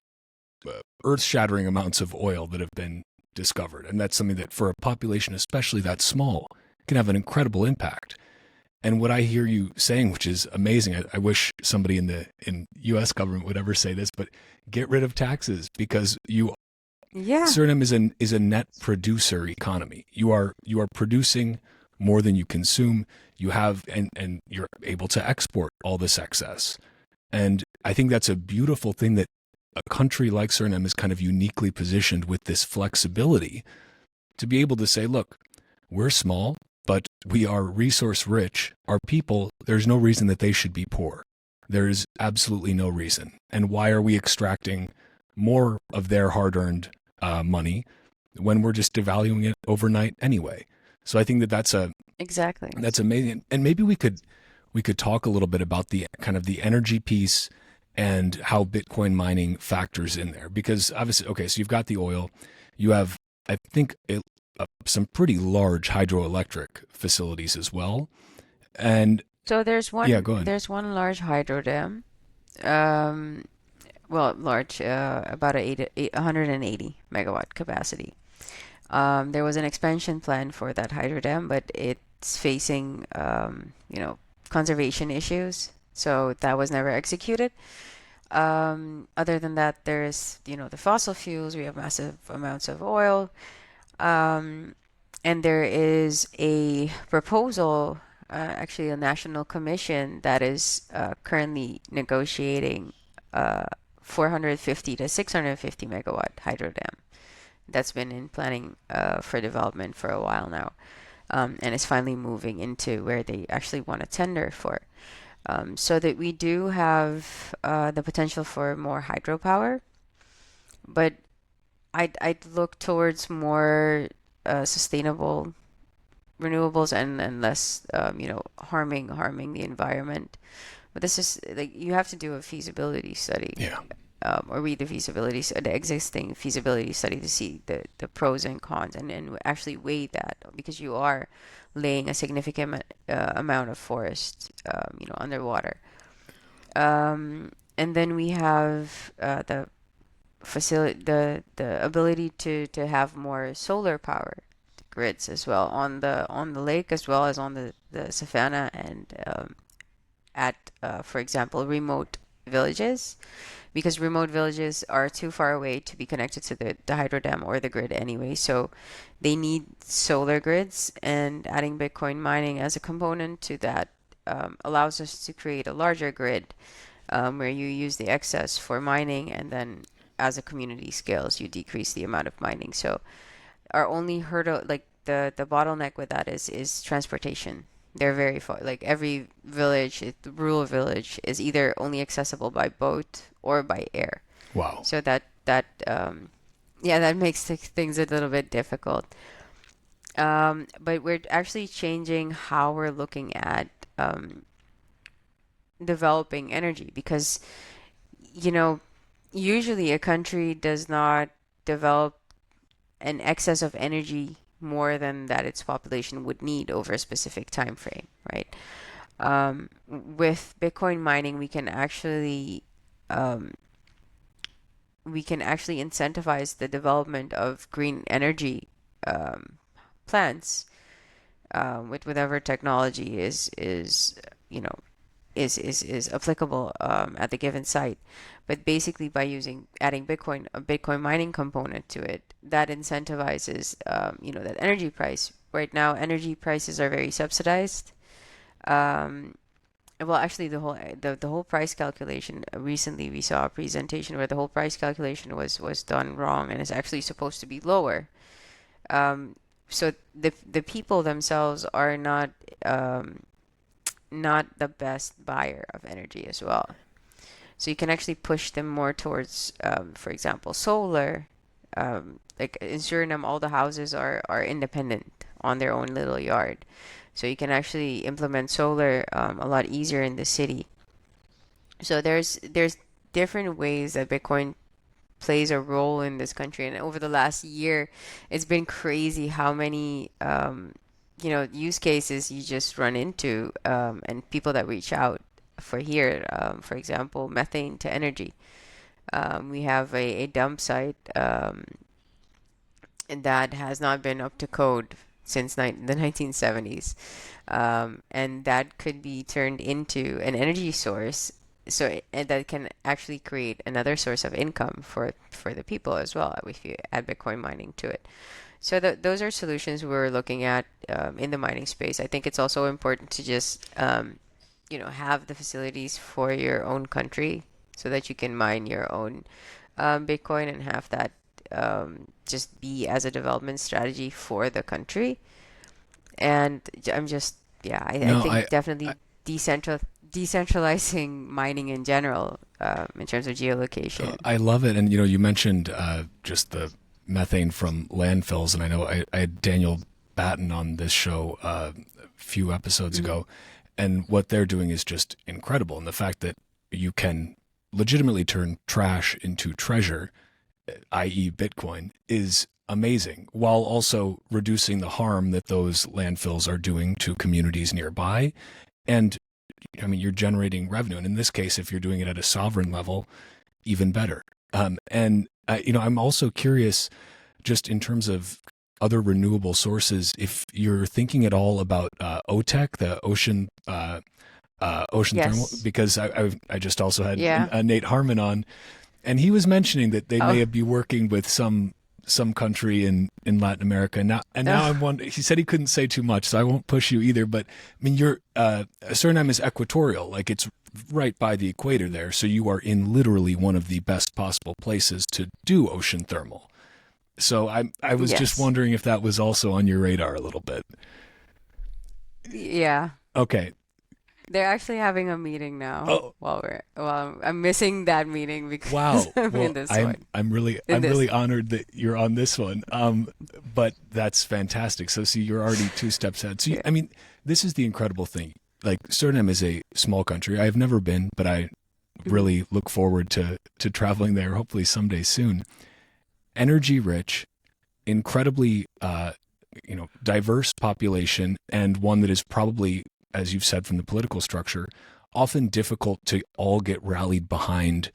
earth-shattering amounts of oil that have been discovered, and that's something that for a population, especially that small, can have an incredible impact. And what I hear you saying, which is amazing, I wish somebody in U.S. government would ever say this, but get rid of taxes because yeah. Suriname is a net producer economy. You are producing more than you consume. You have and you're able to export all this excess. And I think that's a beautiful thing that a country like Suriname is kind of uniquely positioned with this flexibility to be able to say, look, we're small, but we are resource rich. Our people, there's no reason that they should be poor. There is absolutely no reason. And why are we extracting more of their hard-earned money when we're just devaluing it overnight anyway? So I think Exactly. that's amazing. And maybe we could talk a little bit about the kind of the energy piece and how Bitcoin mining factors in there. Because obviously, okay, so you've got the oil, you have, I think, some pretty large hydroelectric facilities as well. And So yeah, go ahead. there's one large hydro dam. Um, well, large, about 180 megawatt capacity. There was an expansion plan for that hydro dam, but it's facing, conservation issues, so that was never executed. Other than that, there's, the fossil fuels. We have massive amounts of oil. Um, and there is a proposal, actually a national commission that is currently negotiating 450 to 650 megawatt hydro dam that's been in planning for development for a while now, and is finally moving into where they actually want to tender for. So that we do have the potential for more hydropower, but I'd look towards more sustainable renewables and less harming the environment. But this is like you have to do a feasibility study, Yeah. or read the existing feasibility study to see the pros and cons, and actually weigh that because you are laying a significant amount of forest underwater. And then we have the ability to have more solar power grids as well on the lake as well as on the savannah, and at for example remote villages, because remote villages are too far away to be connected to the hydro dam or the grid anyway, so they need solar grids, and adding Bitcoin mining as a component to that allows us to create a larger grid, where you use the excess for mining, and then as a community scales, you decrease the amount of mining. So our only hurdle, like the bottleneck with that is transportation. They're very far. Like every village, the rural village, is either only accessible by boat or by air. Wow. So that makes things a little bit difficult. But we're actually changing how we're looking at um, developing energy because, you know, usually a country does not develop an excess of energy more than that its population would need over a specific time frame, right? With Bitcoin mining, um, we can actually incentivize the development of green energy um, plants with whatever technology is you know is applicable at the given site. But basically, by using adding a Bitcoin mining component to it, that incentivizes that energy price. Right now, energy prices are very subsidized. Um, well, actually, the whole price calculation. Recently, we saw a presentation where the whole price calculation was done wrong and is actually supposed to be lower. Um, so the people themselves are not the best buyer of energy as well. So you can actually push them more towards, for example, solar. Like in Suriname, all the houses are independent on their own little yard. So you can actually implement solar a lot easier in the city. So there's different ways that Bitcoin plays a role in this country. And over the last year, it's been crazy how many use cases you just run into and people that reach out for here. For example, methane to energy. We have a dump site that has not been up to code since the 1970s. And that could be turned into an energy source. And that can actually create another source of income for the people as well if you add Bitcoin mining to it. So those are solutions we're looking at in the mining space. I think it's also important to just have the facilities for your own country so that you can mine your own Bitcoin and have that just be as a development strategy for the country. And I'm just, yeah, I No, think I definitely decentralizing mining in general in terms of geolocation. I love it. And you mentioned just the methane from landfills, and I know I had Daniel Batten on this show a few episodes Hmm. ago, and what they're doing is just incredible. And the fact that you can legitimately turn trash into treasure, i.e., Bitcoin, is amazing, while also reducing the harm that those landfills are doing to communities nearby. And I mean, you're generating revenue. And in this case, if you're doing it at a sovereign level, even better. I'm also curious, just in terms of other renewable sources, if you're thinking at all about OTEC, the ocean thermal, Yes. because I just also had Yeah. Nate Harmon on, and he was mentioning that they Oh. may be working with some country in Latin America. Now I'm wondering. He said he couldn't say too much, so I won't push you either. But I mean, your Suriname is equatorial, like it's right by the equator there, so you are in literally one of the best possible places to do ocean thermal. So I was just Yes. wondering if that was also on your radar a little bit. Yeah. Okay. They're actually having a meeting now Oh, I'm missing that meeting because wow. I'm in Well, this I'm one. I'm really In I'm this. really honored that you're on this one. But that's fantastic. So see, you're already two steps ahead. Yeah. I mean, this is the incredible thing. Like Suriname is a small country. I've never been, but I Mhm. really look forward to traveling there. Hopefully someday soon. Energy rich, incredibly diverse population, and one that is probably, as you've said from the political structure, often difficult to all get rallied behind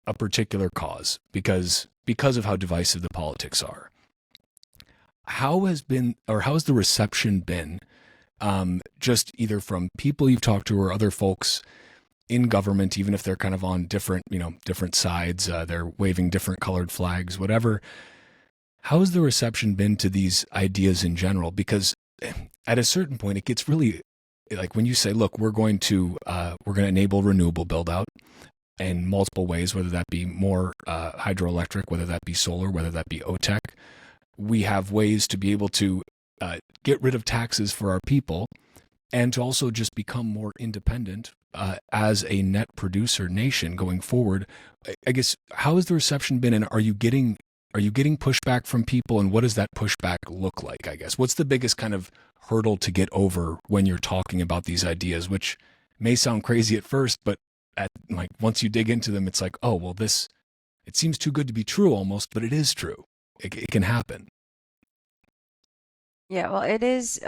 a particular cause because of how divisive the politics are. How has the reception been, just either from people you've talked to or other folks in government, even if they're kind of on different sides, they're waving different colored flags, whatever. How has the reception been to these ideas in general? Because at a certain point, it gets really like when you say, "Look, we're going to enable renewable build out in multiple ways, whether that be more hydroelectric, whether that be solar, whether that be OTEC. We have ways to be able to get rid of taxes for our people and to also just become more independent as a net producer nation going forward." I guess, how has the reception been, and are you getting Are you getting pushback from people, and what does that pushback look like, I guess? What's the biggest kind of hurdle to get over when you're talking about these ideas, which may sound crazy at first, but once you dig into them, it's like, oh, well, this, it seems too good to be true almost, but it is true. It can happen. Yeah, well, it is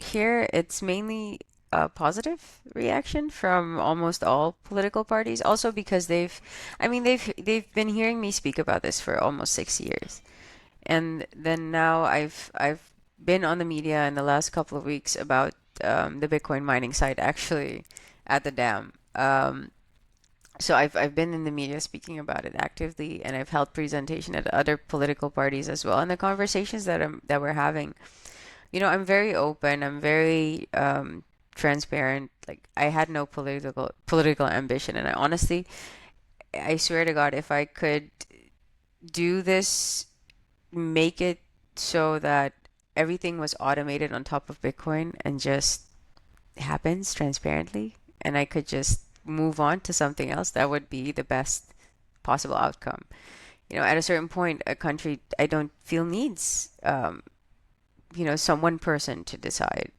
here it's mainly a positive reaction from almost all political parties. Also because they've been hearing me speak about this for almost 6 years. And then now I've been on the media in the last couple of weeks about the Bitcoin mining site actually at the dam. So I've been in the media speaking about it actively, and I've held presentation at other political parties as well. And the conversations that we're having, I'm very open. I'm very transparent. Like I had no political ambition, and I swear to God, if I could do this, make it so that everything was automated on top of Bitcoin and just happens transparently, and I could just move on to something else, that would be the best possible outcome. At a certain point, a country I don't feel needs, some one person to decide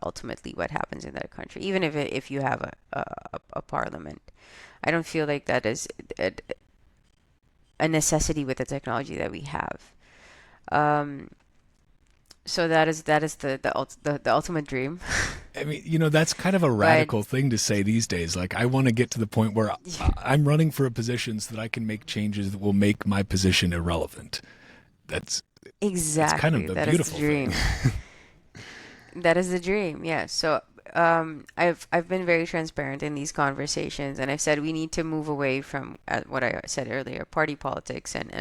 ultimately what happens in that country, even if you have a parliament. I don't feel like that is a necessity with the technology that we have. Um, so that is the ultimate dream. I mean, that's kind of a But radical thing to say these days. Like, I want to get to the point where I'm running for a position so that I can make changes that will make my position irrelevant. That's it's kind exactly, of a that is the beautiful thing. dream. That is the dream, yeah. So I've been very transparent in these conversations, and I've said we need to move away from what I said earlier, party politics, and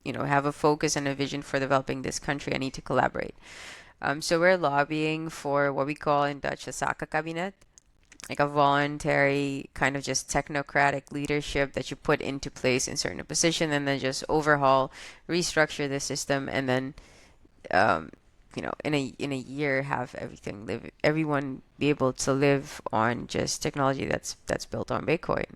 have a focus and a vision for developing this country. I need to collaborate. So we're lobbying for what we call in Dutch a Saka cabinet, like a voluntary kind of just technocratic leadership that you put into place in certain position, and then just overhaul, restructure the system, and then um, in a year have everyone be able to live on just technology that's built on Bitcoin,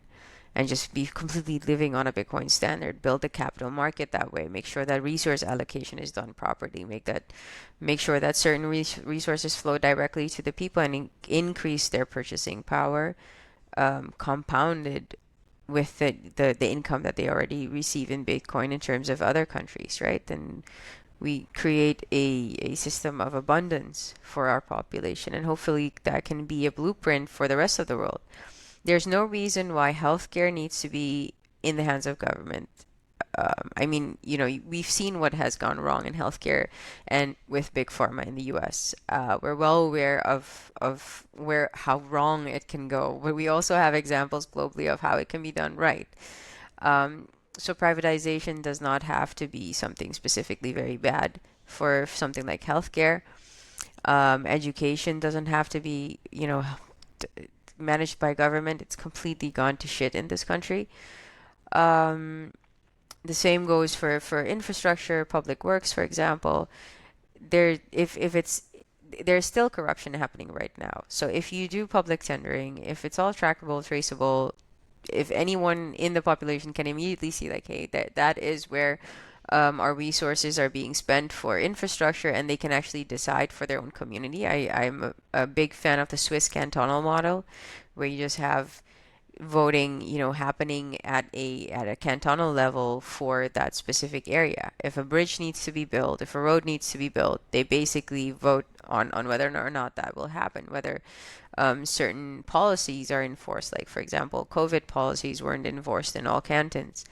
and just be completely living on a Bitcoin standard. Build the capital market that way. Make sure that resource allocation is done properly. Make sure that certain resources flow directly to the people and increase their purchasing power, compounded with the income that they already receive in Bitcoin in terms of other countries, right? And we create a system of abundance for our population, and hopefully that can be a blueprint for the rest of the world. There's no reason why healthcare needs to be in the hands of government. I mean, we've seen what has gone wrong in healthcare and with big pharma in the U.S. We're well aware of where how wrong it can go, but we also have examples globally of how it can be done right. Um, so privatization does not have to be something specifically very bad for something like healthcare. Education doesn't have to be, managed by government. It's completely gone to shit in this country. Um, the same goes for infrastructure, public works, for example. If it's there's still corruption happening right now. So if you do public tendering, if it's all trackable, traceable, if anyone in the population can immediately see like, hey, that is where our resources are being spent for infrastructure, and they can actually decide for their own community. I'm a big fan of the Swiss cantonal model, where you just have voting, happening at a cantonal level for that specific area. If a bridge needs to be built, if a road needs to be built, they basically vote on whether or not that will happen, whether certain policies are enforced. Like, for example, COVID policies weren't enforced in all cantons.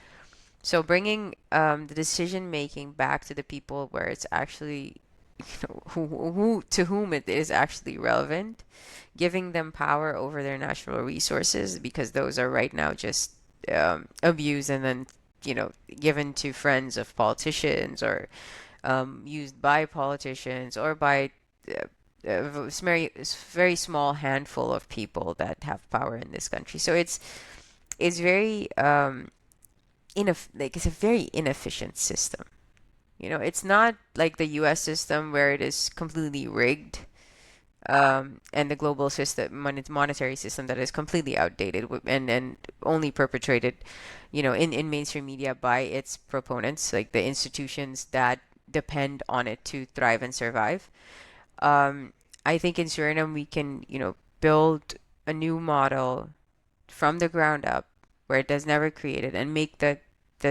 So bringing the decision making back to the people, where it's actually, who to whom it is actually relevant, giving them power over their natural resources, because those are right now just abused, and then given to friends of politicians, or used by politicians, or by very small handful of people that have power in this country. So it's very it's a very inefficient system. It's not like the U.S. system where it is completely rigged. and the global system, monetary system that is completely outdated and only perpetrated, in mainstream media by its proponents, like the institutions that depend on it to thrive and survive. Um, I think in Suriname we can, build a new model from the ground up where it does never created and make the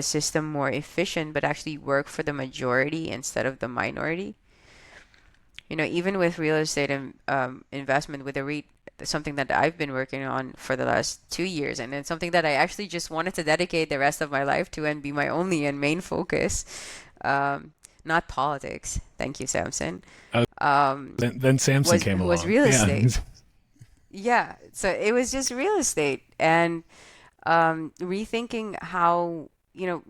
system more efficient, but actually work for the majority instead of the minority. Even with real estate and investment with a REIT, something that I've been working on for the last 2 years, and it's something that I actually just wanted to dedicate the rest of my life to and be my only and main focus. Um, Not politics. Thank you, Samson. Uh, Um, then Samson came was along. real Yeah. estate. Yeah, so it was just real estate and rethinking how,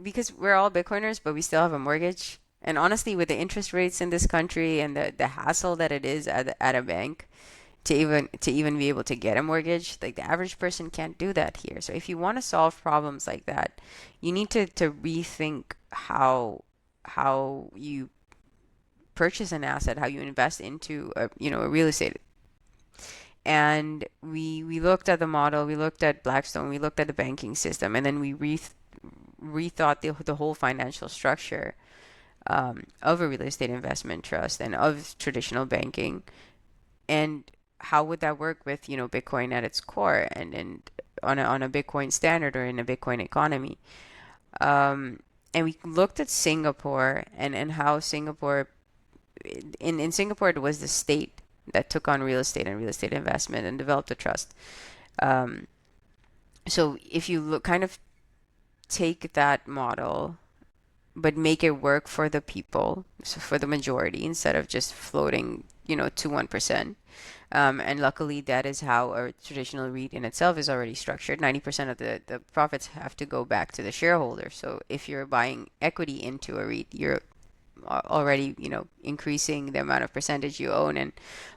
because we're all Bitcoiners, but we still have a mortgage. And honestly, with the interest rates in this country and the hassle that it is at a bank to even be able to get a mortgage, like the average person can't do that here. So if you want to solve problems like that, you need to rethink how you purchase an asset, how you invest into a real estate. And we looked at the model, we looked at Blackstone, we looked at the banking system, and then we rethought the whole financial structure of a real estate investment trust and of traditional banking. And how would that work with, Bitcoin at its core and on a Bitcoin standard or in a Bitcoin economy? And we looked at Singapore and how Singapore, in Singapore, it was the state that took on real estate and real estate investment and developed a trust. Um, so if you look, kind of take that model, but make it work for the people, so for the majority, instead of just floating, to 1%. And luckily, that is how a traditional REIT in itself is already structured. 90% of the profits have to go back to the shareholder. So if you're buying equity into a REIT, you're already, increasing the amount of percentage you own, and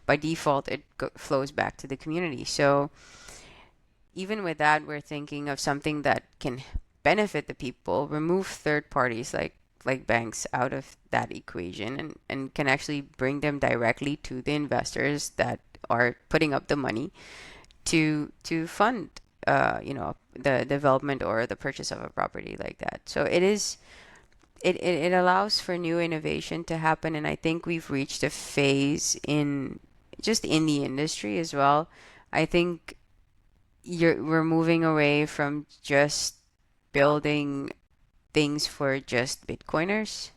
by default, it flows back to the community. So even with that, we're thinking of something that can benefit the people, remove third parties like banks out of that equation, and can actually bring them directly to the investors that are putting up the money to fund the development or the purchase of a property like that. So it allows for new innovation to happen, and I think we've reached a phase in the industry as well. I think we're moving away from just building things for just Bitcoiners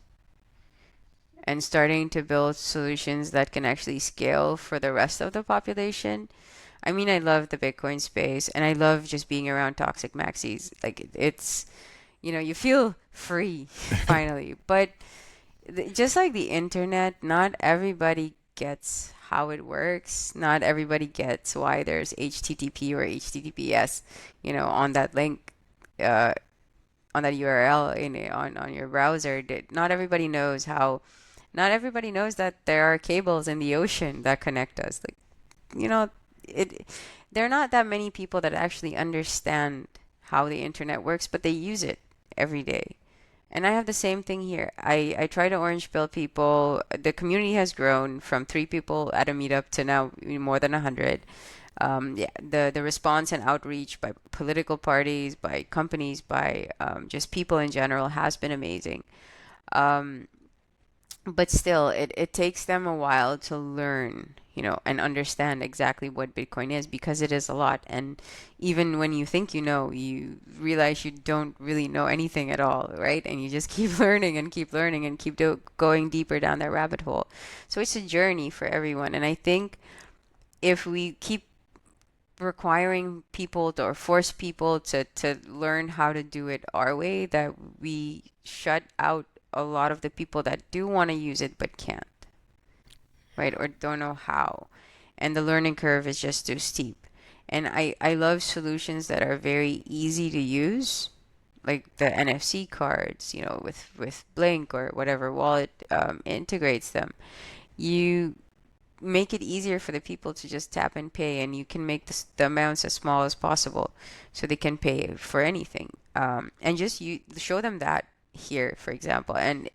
and starting to build solutions that can actually scale for the rest of the population. I mean, I love the Bitcoin space and I love just being around toxic maxis. Like it's, you feel free finally. But just like the internet, not everybody gets how it works. Not everybody gets why there's HTTP or HTTPS, on that link, uh, on that URL on your browser. Not everybody knows how. Not everybody knows that there are cables in the ocean that connect us. Like, you know, it. There are not that many people that actually understand how the internet works, but they use it every day. And I have the same thing here. I try to orange pill people. The community has grown from 3 people at a meetup to now more than 100. Yeah, the response and outreach by political parties, by companies, by just people in general has been amazing. Um, but still, it takes them a while to learn, and understand exactly what Bitcoin is because it is a lot. And even when you think you realize you don't really know anything at all, right? And you just keep learning and keep learning and keep going deeper down that rabbit hole. So it's a journey for everyone. And I think if we keep requiring people to, or force people to learn how to do it our way, that we shut out a lot of the people that do want to use it but can't, right? Or don't know how. And the learning curve is just too steep. And I love solutions that are very easy to use, like the NFC cards, with Blink or whatever wallet integrates them. You make it easier for the people to just tap and pay, and you can make the amounts as small as possible so they can pay for anything. And just you show them that here, for example, and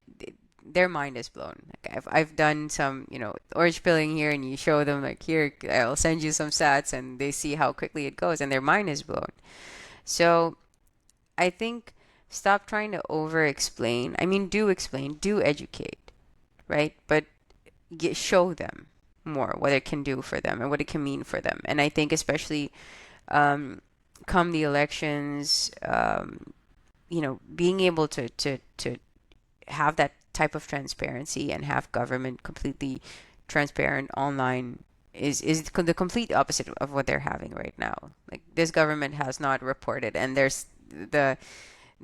their mind is blown. Like I've done some, orange pilling here, and you show them like, here, I'll send you some stats, and they see how quickly it goes, and their mind is blown. So I think stop trying to over explain. I mean, do explain, do educate, right? But show them more what it can do for them and what it can mean for them. And I think especially um, come the elections, being able to have that type of transparency and have government completely transparent online is the complete opposite of what they're having right now. Like this government has not reported, and there's the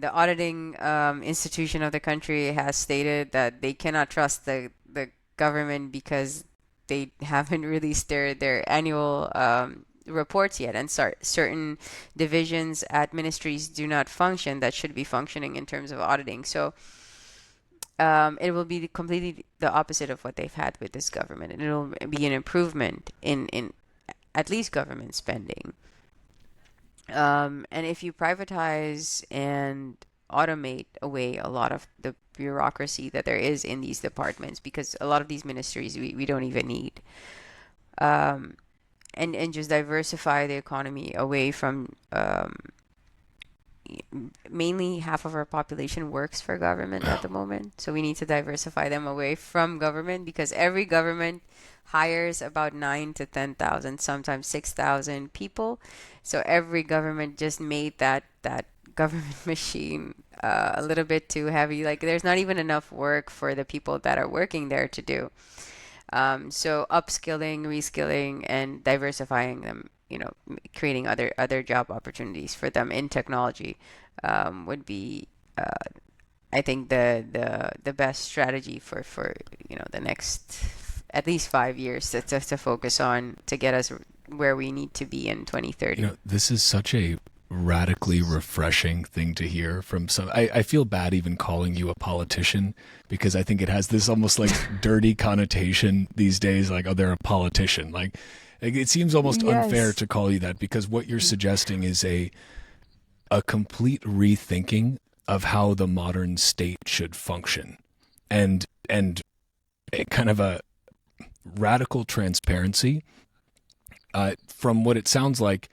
auditing institution of the country has stated that they cannot trust the government because they haven't released their annual reports yet, and certain divisions at ministries do not function that should be functioning in terms of auditing. So it will be completely the opposite of what they've had with this government, and it'll be an improvement in at least government spending. And if you privatize and automate away a lot of the bureaucracy that there is in these departments, because a lot of these ministries we don't even need, um, and just diversify the economy away from mainly half of our population works for government at the moment. So we need to diversify them away from government because every government hires about 9 to 10,000, sometimes 6,000 people. So every government just made that government machine a little bit too heavy. Like there's not even enough work for the people that are working there to do. So upskilling, reskilling, and diversifying them, creating other job opportunities for them in technology would be, I think, the best strategy for the next at least 5 years to focus on to get us where we need to be in 2030. This is such a radically refreshing thing to hear from some. I feel bad even calling you a politician because I think it has this almost like dirty connotation these days, like, oh, they're a politician. Like it seems almost unfair Yes. to call you that because what you're suggesting is a complete rethinking of how the modern state should function, and a kind of a radical transparency from what it sounds like,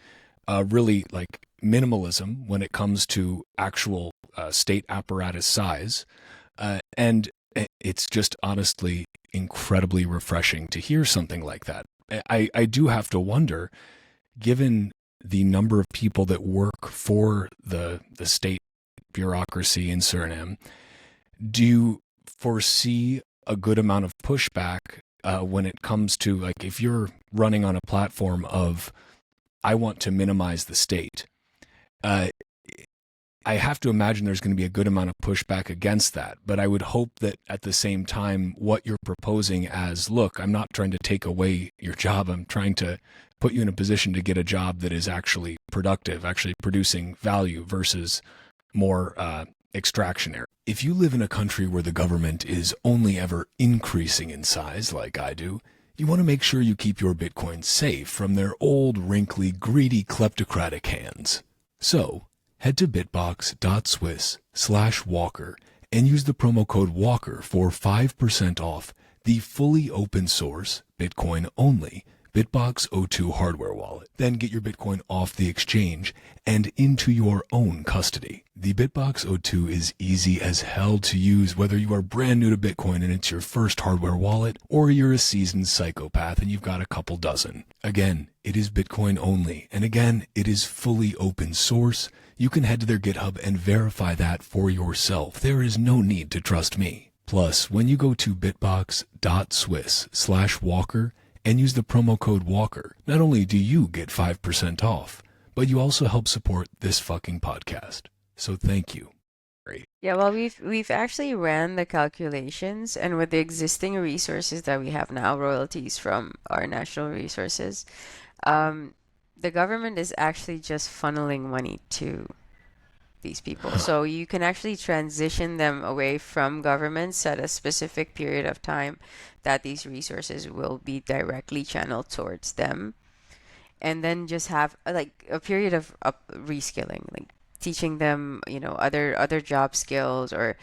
really like minimalism when it comes to actual state apparatus size. And it's just honestly incredibly refreshing to hear something like that. I do have to wonder, given the number of people that work for the state bureaucracy in Suriname, do you foresee a good amount of pushback when it comes to, like, if you're running on a platform of, I want to minimize the state, uh, I have to imagine there's going to be a good amount of pushback against that. But I would hope that at the same time, what you're proposing as, look, I'm not trying to take away your job. I'm trying to put you in a position to get a job that is actually productive, actually producing value versus more extractionary. If you live in a country where the government is only ever increasing in size, like I do, you want to make sure you keep your Bitcoin safe from their old, wrinkly, greedy, kleptocratic hands. So, head to bitbox.swiss/walker and use the promo code WALKER for 5% off the fully open source, Bitcoin only, Bitbox O2 hardware wallet. Then get your Bitcoin off the exchange and into your own custody. The Bitbox O2 is easy as hell to use, whether you are brand new to Bitcoin and it's your first hardware wallet, or you're a seasoned psychopath and you've got a couple dozen. Again, it is Bitcoin only, and again, it is fully open source. You can head to their GitHub and verify that for yourself. There is no need to trust me. Plus, when you go to bitbox.swiss/walker and use the promo code WALKER, not only do you get 5% off, but you also help support this fucking podcast. So thank you. Great. Yeah, well, we've actually ran the calculations, and with the existing resources that we have now, royalties from our national resources, um, the government is actually just funneling money to these people. So you can actually transition them away from governments at a specific period of time that these resources will be directly channeled towards them, and then just have like a period of reskilling, like teaching them, other job skills, or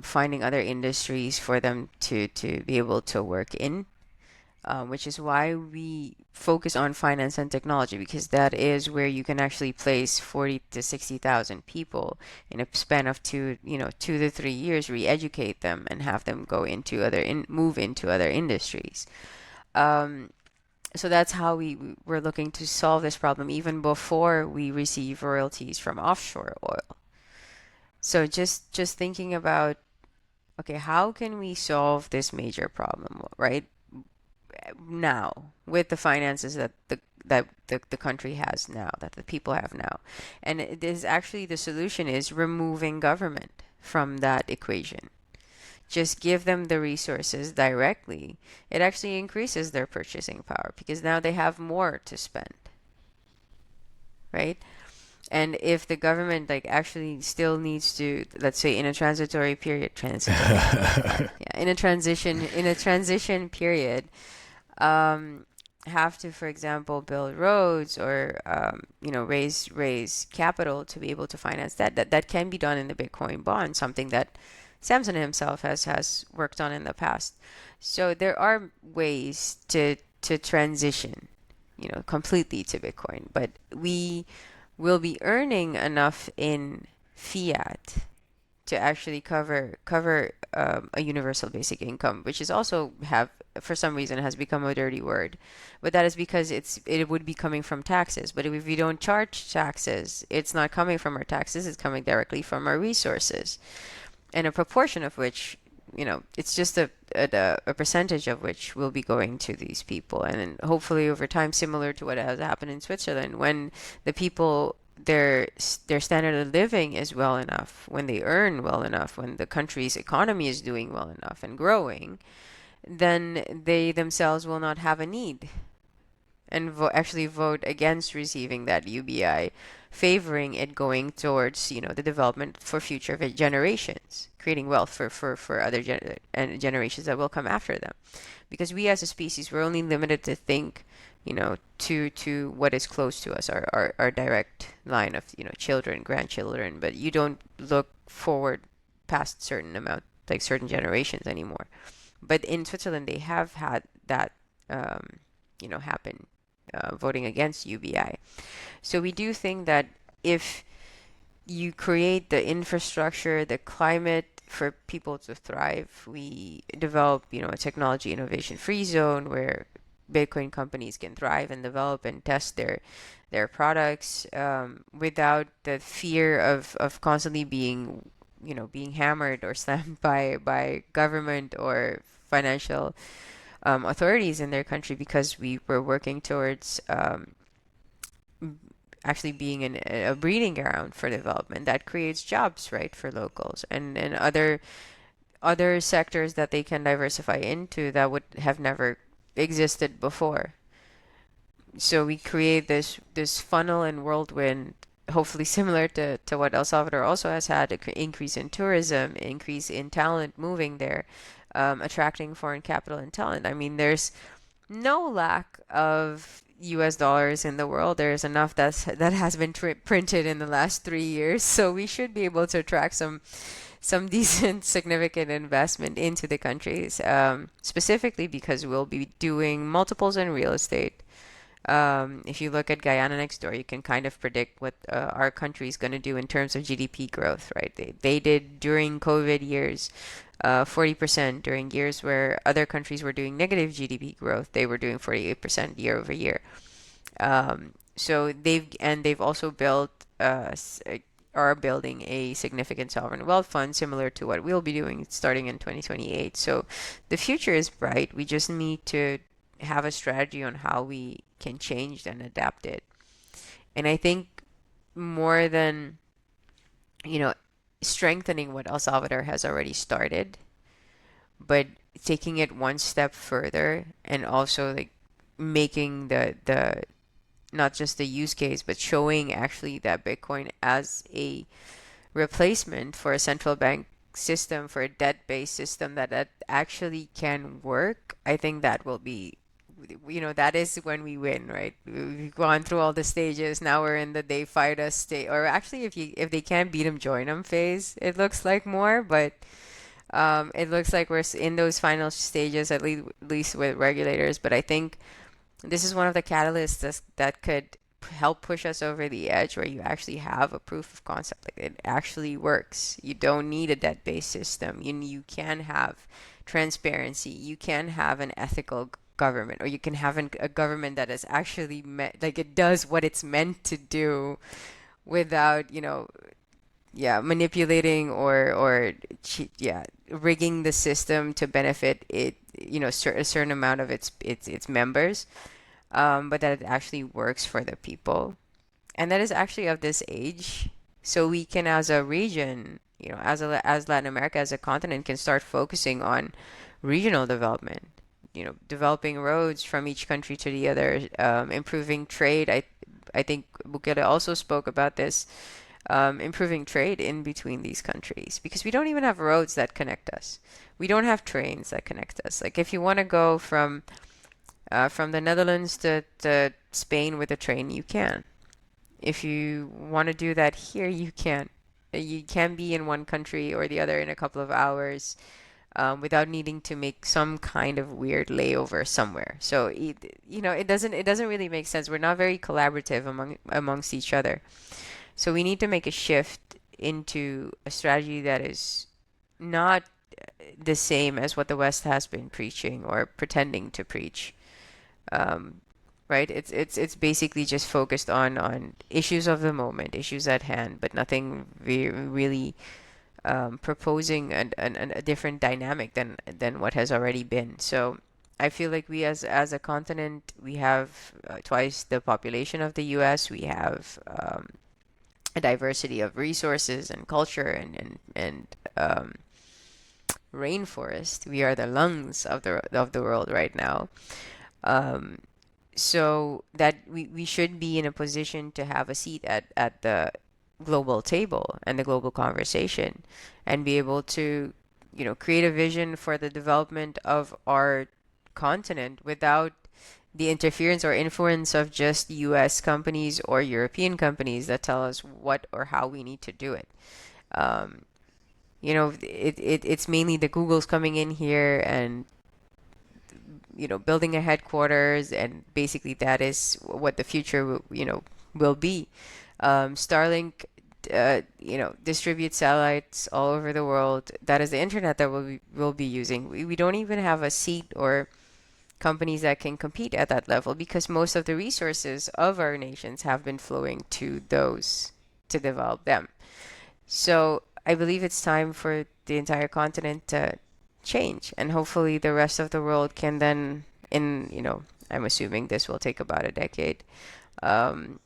finding other industries for them to be able to work in, which is why we focus on finance and technology, because that is where you can actually place 40 to 60,000 people in a span of 2 to 3 years, re-educate them and have them go into move into other industries. Um, so that's how we're looking to solve this problem even before we receive royalties from offshore oil. So just thinking about, okay, how can we solve this major problem, right? Now with the finances that the country has now, that the people have now. And it is actually, the solution is removing government from that equation. Just give them the resources directly. It actually increases their purchasing power because now they have more to spend, right? And if the government like actually still needs to, let's say in a yeah, in a transition period, um, have to, for example, build roads or raise capital to be able to finance that can be done in the Bitcoin bond, something that Samson himself has worked on in the past. So there are ways to transition, completely to Bitcoin, but we will be earning enough in fiat to actually cover a universal basic income, which is also have for some reason has become a dirty word, but that is because it would be coming from taxes. But if we don't charge taxes, it's not coming from our taxes; it's coming directly from our resources, and a proportion of which, it's just a percentage of which will be going to these people, and then hopefully over time, similar to what has happened in Switzerland, when the people their standard of living is well enough, when they earn well enough, when the country's economy is doing well enough and growing, then they themselves will not have a need and actually vote against receiving that UBI, favoring it going towards the development for future generations, creating wealth for other generations that will come after them. Because we as a species, we're only limited to think, to what is close to us, our direct line of children, grandchildren, but you don't look forward past certain amount, like certain generations anymore. But in Switzerland, they have had that happen, voting against UBI. So we do think that if you create the infrastructure, the climate for people to thrive, we develop, a technology innovation free zone where Bitcoin companies can thrive and develop and test their products, without the fear of constantly being hammered or slammed by government or financial authorities in their country, because we were working towards actually being a breeding ground for development that creates jobs, right, for locals and other sectors that they can diversify into that would have never existed before. So we create this funnel and whirlwind, hopefully similar to what El Salvador also has had, an increase in tourism, increase in talent moving there, attracting foreign capital and talent. I mean, there's no lack of US dollars in the world. There's enough that has been printed in the last 3 years, so we should be able to attract some decent, significant investment into the countries, specifically because we'll be doing multiples in real estate. If you look at Guyana next door, you can kind of predict what our country is going to do in terms of GDP growth, right? They did during COVID years 40%. During years where other countries were doing negative GDP growth, they were doing 48% year over year. So they've also built are building a significant sovereign wealth fund similar to what we'll be doing starting in 2028. So the future is bright. We just need to have a strategy on how we can change and adapt it. And I think more than, you know, strengthening what El Salvador has already started, but taking it one step further and also like making the not just the use case, but showing actually that Bitcoin as a replacement for a central bank system, for a debt-based system that actually can work. I think that is when we win, right? We've gone through all the stages. Now we're in the they fight us state, or actually, if they can't beat them, join them phase. It looks like more, but it looks like we're in those final stages, at least with regulators. But I think this is one of the catalysts that could help push us over the edge, where you actually have a proof of concept. Like it actually works. You don't need a debt-based system. You can have transparency. You can have an ethical government, or you can have a government that is actually like it does what it's meant to do without, yeah, manipulating or yeah, rigging the system to benefit it, a certain amount of its members, but that it actually works for the people, and that is actually of this age. So we can, as a region, as Latin America, as a continent, can start focusing on regional development. Developing roads from each country to the other, improving trade. I think Bukele also spoke about this, improving trade in between these countries, because we don't even have roads that connect us. We don't have trains that connect us. Like if you want to go from the Netherlands to Spain with a train, you can. If you want to do that here, you can. You can be in one country or the other in a couple of hours, without needing to make some kind of weird layover somewhere. So it doesn't really make sense. We're not very collaborative amongst each other. So we need to make a shift into a strategy that is not the same as what the West has been preaching or pretending to preach. Um, right? It's basically just focused on issues of the moment, issues at hand, but nothing really, proposing a different dynamic than what has already been. So I feel like we, as a continent, we have twice the population of the U.S. We have, a diversity of resources and culture and rainforest. We are the lungs of the world right now. Um, so that we should be in a position to have a seat at the global table and the global conversation, and be able to, create a vision for the development of our continent without the interference or influence of just US companies or European companies that tell us what or how we need to do it. Um, it's mainly the Googles coming in here and, building a headquarters, and basically that is what the future will be. Starlink, distributes satellites all over the world. That is the internet that we'll be using. We don't even have a seat or companies that can compete at that level, because most of the resources of our nations have been flowing to those to develop them. So I believe it's time for the entire continent to change, and hopefully the rest of the world can then, I'm assuming this will take about a decade, um,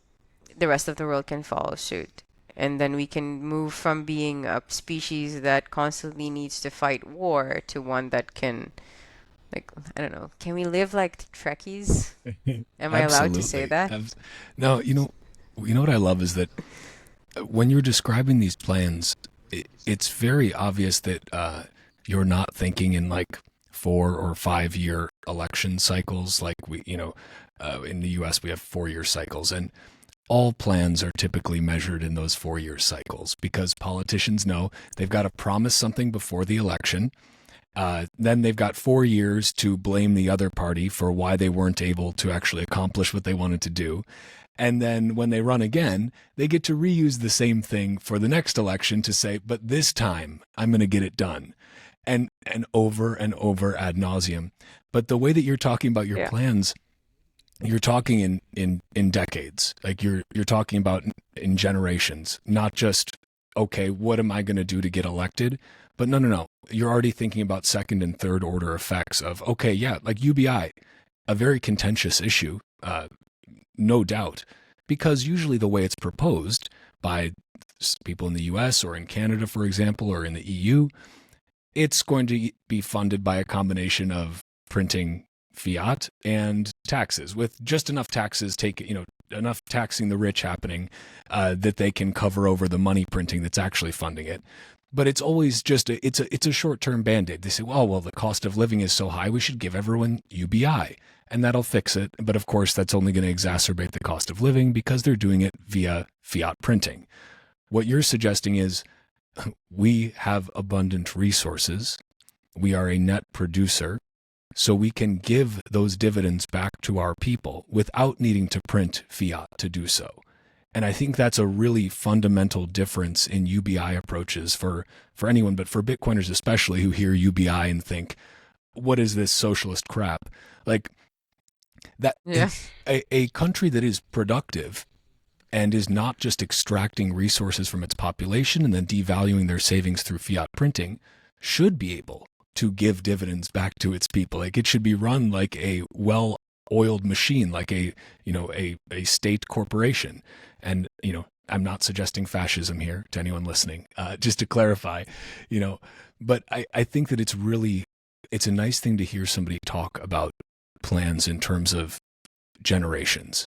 the rest of the world can follow suit. And then we can move from being a species that constantly needs to fight war to one that can, like, I don't know, can we live like Trekkies? Am I allowed to say Absolutely. that? No, what I love is that when you're describing these plans, it's very obvious that you're not thinking in like 4 or 5 year election cycles. Like in the U.S. we have 4 year cycles, and all plans are typically measured in those 4 year cycles, because politicians know they've got to promise something before the election. Then they've got 4 years to blame the other party for why they weren't able to actually accomplish what they wanted to do. And then when they run again, they get to reuse the same thing for the next election to say, but this time I'm going to get it done. And over and over ad nauseum. But the way that you're talking about your Yeah. plans, you're talking in decades. Like you're talking about in generations, not just, okay, what am I going to do to get elected? But no. You're already thinking about second and third order effects of, okay, yeah, like UBI, a very contentious issue, no doubt, because usually the way it's proposed by people in the US or in Canada, for example, or in the EU, it's going to be funded by a combination of printing fiat and taxes, with just enough taxes enough taxing the rich happening, that they can cover over the money printing that's actually funding it. but it's always just it's a short-term band-aid. They say, well, the cost of living is so high, we should give everyone UBI, and that'll fix it. But of course, that's only going to exacerbate the cost of living because they're doing it via fiat printing. What you're suggesting is we have abundant resources. We are a net producer, so we can give those dividends back to our people without needing to print fiat to do so. And I think that's a really fundamental difference in UBI approaches for anyone, but for Bitcoiners especially, who hear UBI and think, what is this socialist crap? Like that, Yeah. a country that is productive and is not just extracting resources from its population and then devaluing their savings through fiat printing should be able to give dividends back to its people. Like it should be run like a well-oiled machine, like a state corporation. And I'm not suggesting fascism here to anyone listening, just to clarify, but I think that it's a nice thing to hear somebody talk about plans in terms of generations.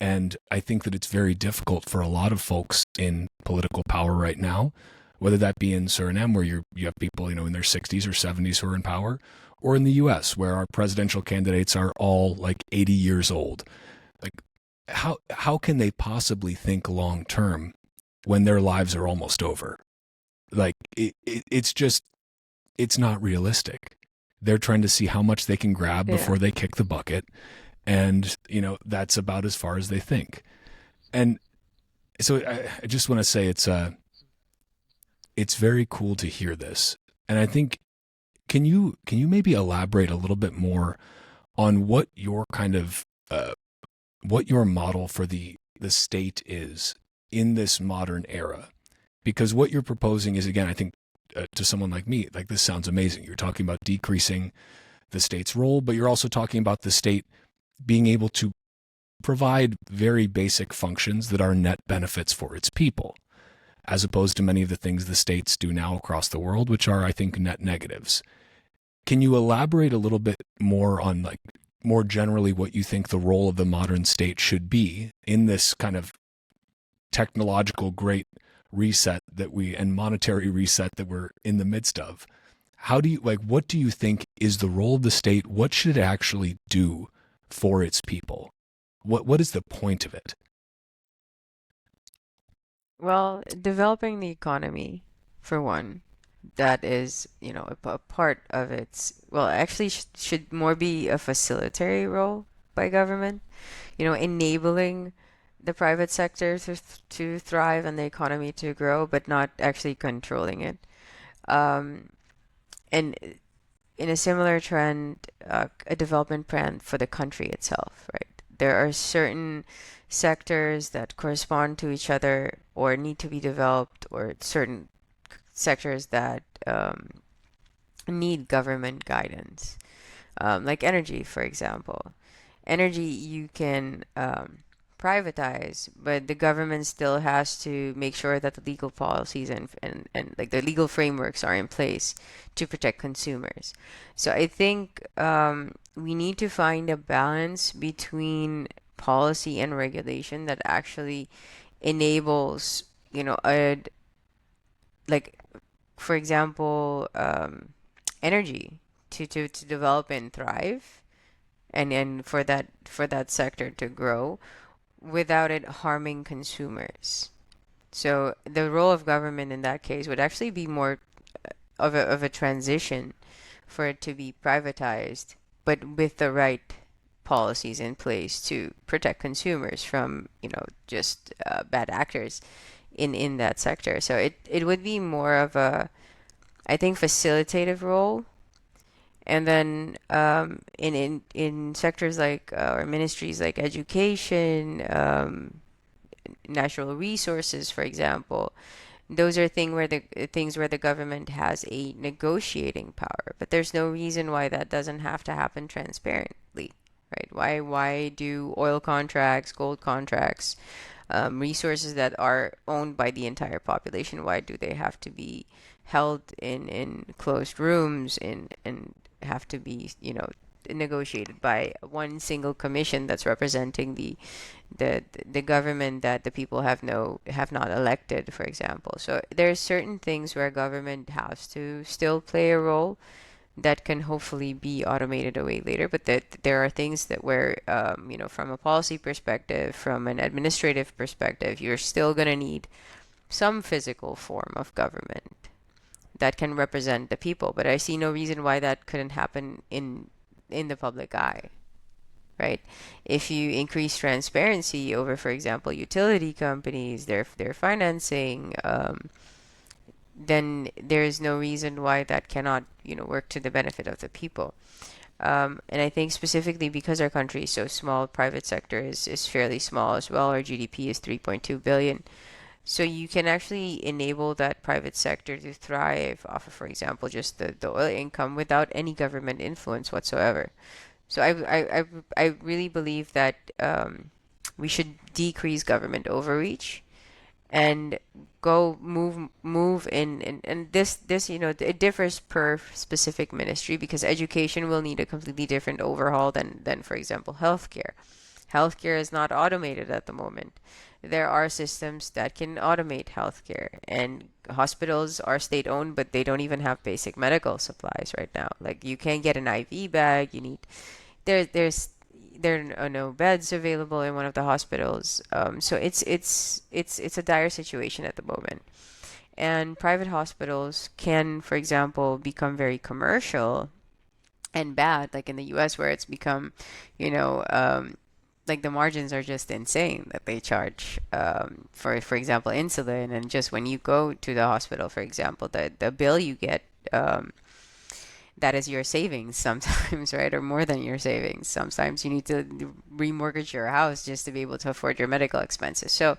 And I think that it's very difficult for a lot of folks in political power right now, whether that be in Suriname, where you have people, in their 60s or 70s who are in power, or in the US, where our presidential candidates are all like 80 years old. Like, how can they possibly think long term when their lives are almost over? Like, it's not realistic. They're trying to see how much they can grab Yeah. before they kick the bucket. And, that's about as far as they think. And so I just want to say it's very cool to hear this. And I think, can you maybe elaborate a little bit more on what your kind of, what your model for the state is in this modern era? Because what you're proposing is, again, I think to someone like me, like, this sounds amazing. You're talking about decreasing the state's role, but you're also talking about the state being able to provide very basic functions that are net benefits for its people, as opposed to many of the things the states do now across the world, which are, I think, net negatives. Can you elaborate a little bit more on, like, more generally what you think the role of the modern state should be in this kind of technological great reset and monetary reset that we're in the midst of? How do you, like, what do you think is the role of the state? What should it actually do for its people? What is the point of it? Well, developing the economy, for one, that is, a part of its, well, actually should more be a facilitatory role by government, enabling the private sector to thrive and the economy to grow, but not actually controlling it. Um, and in a similar trend, a development plan for the country itself, right? There are certain sectors that correspond to each other or need to be developed, or certain sectors that need government guidance, like energy, for example. Energy you can privatize, but the government still has to make sure that the legal policies and like the legal frameworks are in place to protect consumers. So I think we need to find a balance between policy and regulation that actually enables, a like, for example, energy to develop and thrive, and for that sector to grow without it harming consumers. So the role of government in that case would actually be more of a transition for it to be privatized, but with the right policies in place to protect consumers from, just bad actors in that sector. So it would be more of a, I think, facilitative role. And then in sectors like or ministries like education, natural resources, for example, those are things where the government has a negotiating power. But there's no reason why that doesn't have to happen transparently, right? Why do oil contracts, gold contracts, resources that are owned by the entire population, why do they have to be held in closed rooms and have to be, negotiated by one single commission that's representing the government that the people have not elected, for example. So there's certain things where government has to still play a role that can hopefully be automated away later, but that there are things that where from a policy perspective, from an administrative perspective, you're still going to need some physical form of government that can represent the people. But I see no reason why that couldn't happen in the public eye, right? If you increase transparency over, for example, utility companies, their financing, then there is no reason why that cannot, work to the benefit of the people. And I think specifically because our country is so small, private sector is fairly small as well. Our GDP is 3.2 billion. So you can actually enable that private sector to thrive off of, for example, just the oil income without any government influence whatsoever. So I really believe that we should decrease government overreach and go move in, and this it differs per specific ministry, because education will need a completely different overhaul than for example healthcare is not automated at the moment. There are systems that can automate healthcare, and hospitals are state owned, but they don't even have basic medical supplies right now. Like you can't get an IV bag. You need there are no beds available in one of the hospitals. So it's a dire situation at the moment. And private hospitals can, for example, become very commercial and bad, like in the U.S. where it's become, you know, like the margins are just insane that they charge for example, insulin. And just when you go to the hospital, for example, the bill you get, that is your savings sometimes, right? Or more than your savings. Sometimes you need to remortgage your house just to be able to afford your medical expenses. So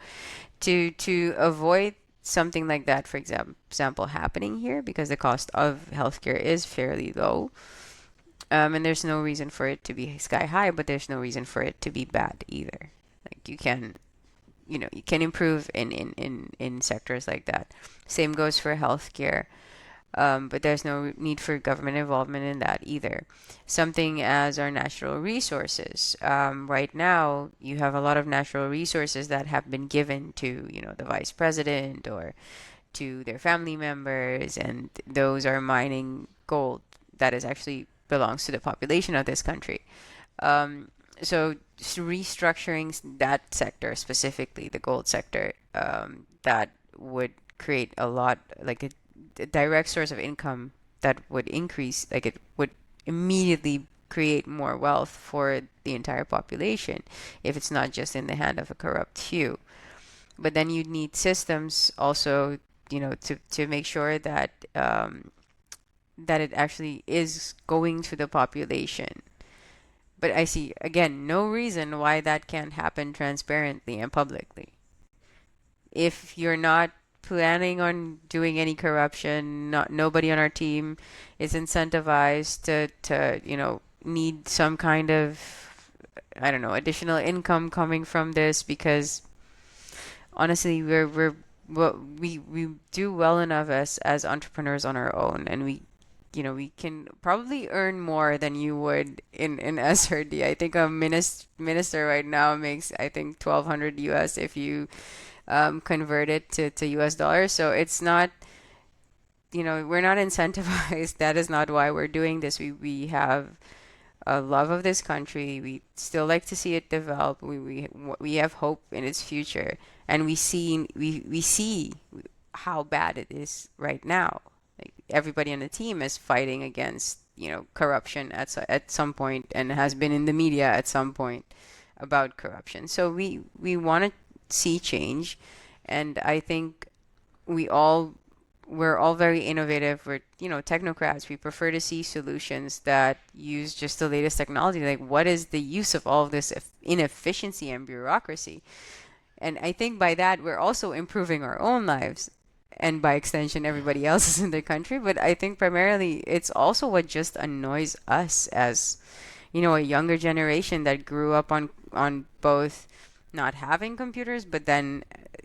to avoid something like that, for example, happening here, because the cost of healthcare is fairly low, and there's no reason for it to be sky high, but there's no reason for it to be bad either. Like you can improve in sectors like that. Same goes for healthcare. But there's no need for government involvement in that either. Something as our natural resources. Right now, you have a lot of natural resources that have been given to, the vice president or to their family members, and those are mining gold that is actually belongs to the population of this country. So restructuring that sector, specifically the gold sector, that would create a lot, like a direct source of income that would increase, like it would immediately create more wealth for the entire population if it's not just in the hand of a corrupt few. But then you need systems also, to make sure that that it actually is going to the population. But I see again no reason why that can't happen transparently and publicly. If you're not planning on doing any corruption, not nobody on our team is incentivized to need some kind of, I don't know, additional income coming from this, because honestly we do well enough as entrepreneurs on our own, and we can probably earn more than you would in SRD. I think a minister right now makes, I think, 1,200 US if you convert it to US dollars. So it's not, we're not incentivized. That is not why we're doing this. We have a love of this country. We still like to see it develop. We have hope in its future, and we see how bad it is right now. Like everybody on the team is fighting against, corruption at some point, and has been in the media at some point about corruption. So we want to see change, and I think we're all very innovative. We're, technocrats. We prefer to see solutions that use just the latest technology. Like, what is the use of all of this inefficiency and bureaucracy? And I think by that we're also improving our own lives, and by extension everybody else's in the country. But I think primarily it's also what just annoys us as, a younger generation that grew up on both not having computers, but then,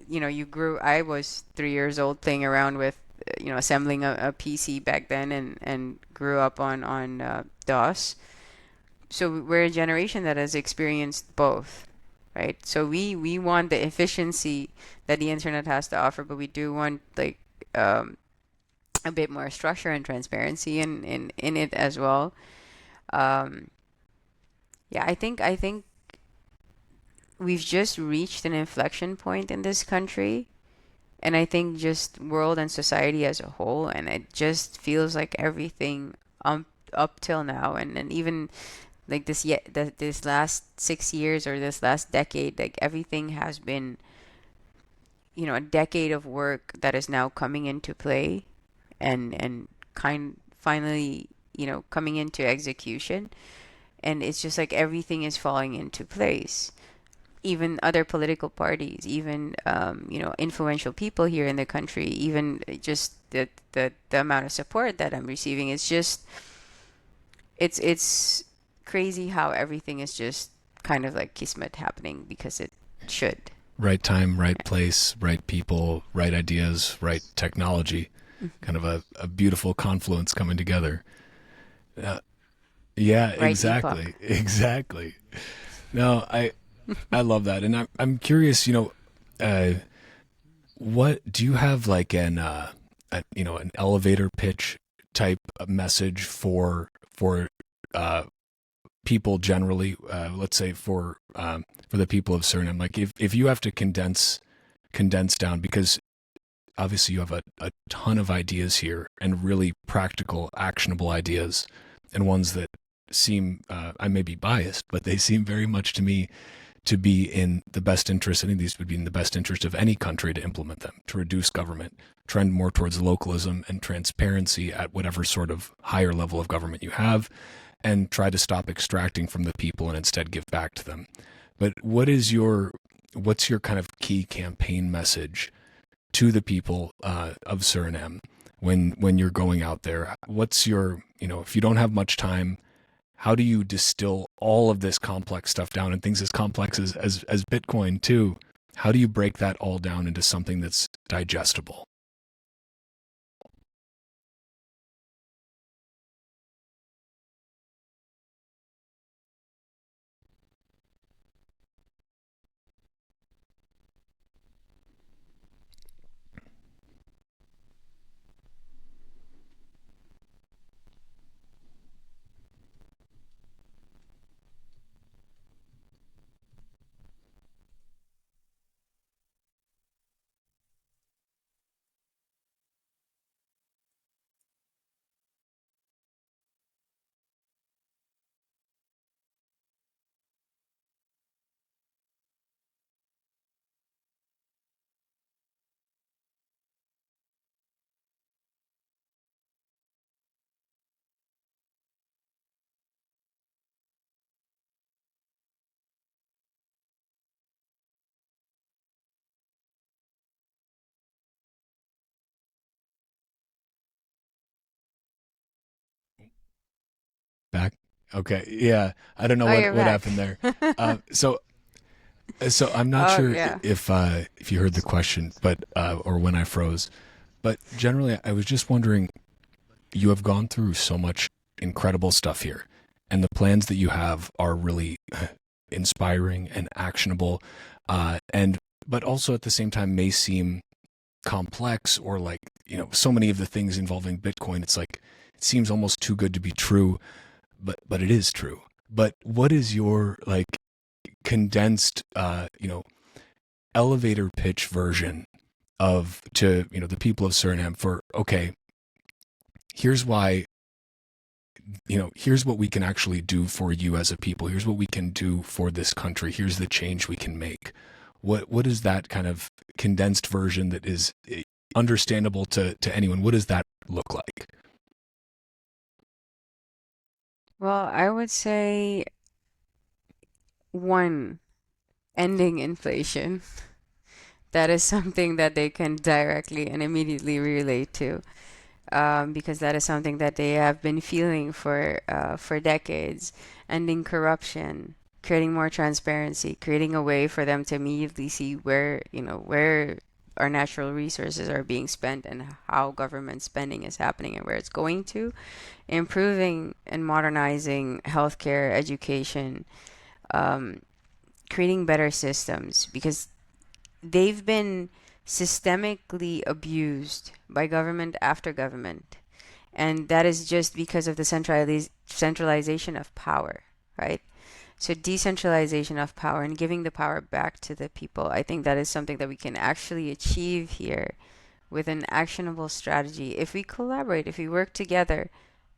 I was 3 years old playing around with, assembling a PC back then, and grew up on DOS. so we're a generation that has experienced both, right? So we want the efficiency that the internet has to offer, but we do want like um, a bit more structure and transparency in it as well. Um, yeah, I think we've just reached an inflection point in this country, and I think just world and society as a whole, and it just feels like everything up till now, and even like this last 6 years or this last decade, like everything has been, a decade of work that is now coming into play, and kind finally, coming into execution, and it's just like everything is falling into place. Even other political parties, even influential people here in the country, even just the amount of support that I'm receiving, it's crazy how everything is just kind of like kismet happening because it should. Right time, right place, right people, right ideas, right technology. Kind of a beautiful confluence coming together. Uh, yeah, Right exactly, epoch. exactly. No, I love that, and I'm curious. What do you have like an elevator pitch type of message for uh, people generally? Let's say for the people of Suriname, like if you have to condense down, because obviously you have a ton of ideas here and really practical, actionable ideas, and ones that seem I may be biased, but they seem very much to me to be in the best interest. I think these would be in the best interest of any country to implement them, to reduce government, trend more towards localism and transparency at whatever sort of higher level of government you have, and try to stop extracting from the people and instead give back to them. But what's your kind of key campaign message to the people of Suriname when you're going out there? What's your, if you don't have much time, how do you distill all of this complex stuff down, and things as complex as Bitcoin too? How do you break that all down into something that's digestible? Back. Okay. Yeah. I don't know Oh, what you're back. happened there. So I'm not Oh sure yeah. if you heard the question, but or when I froze. But generally, I was just wondering. You have gone through so much incredible stuff here, and the plans that you have are really inspiring and actionable, and but also at the same time may seem complex, or like, so many of the things involving Bitcoin. It's like it seems almost too good to be true, but it is true. But what is your like condensed, elevator pitch version of to the people of Suriname for, okay, here's why, here's what we can actually do for you as a people. Here's what we can do for this country. Here's the change we can make. What is that kind of condensed version that is understandable to anyone? What does that look like? Well, I would say one, ending inflation. That is something that they can directly and immediately relate to, because that is something that they have been feeling for decades. Ending corruption, creating more transparency, creating a way for them to immediately see where our natural resources are being spent and how government spending is happening and where it's going to, improving and modernizing healthcare, education, um, creating better systems because they've been systemically abused by government after government. And that is just because of the centralization of power, right? So decentralization of power and giving the power back to the people, I think that is something that we can actually achieve here with an actionable strategy. If we collaborate, if we work together,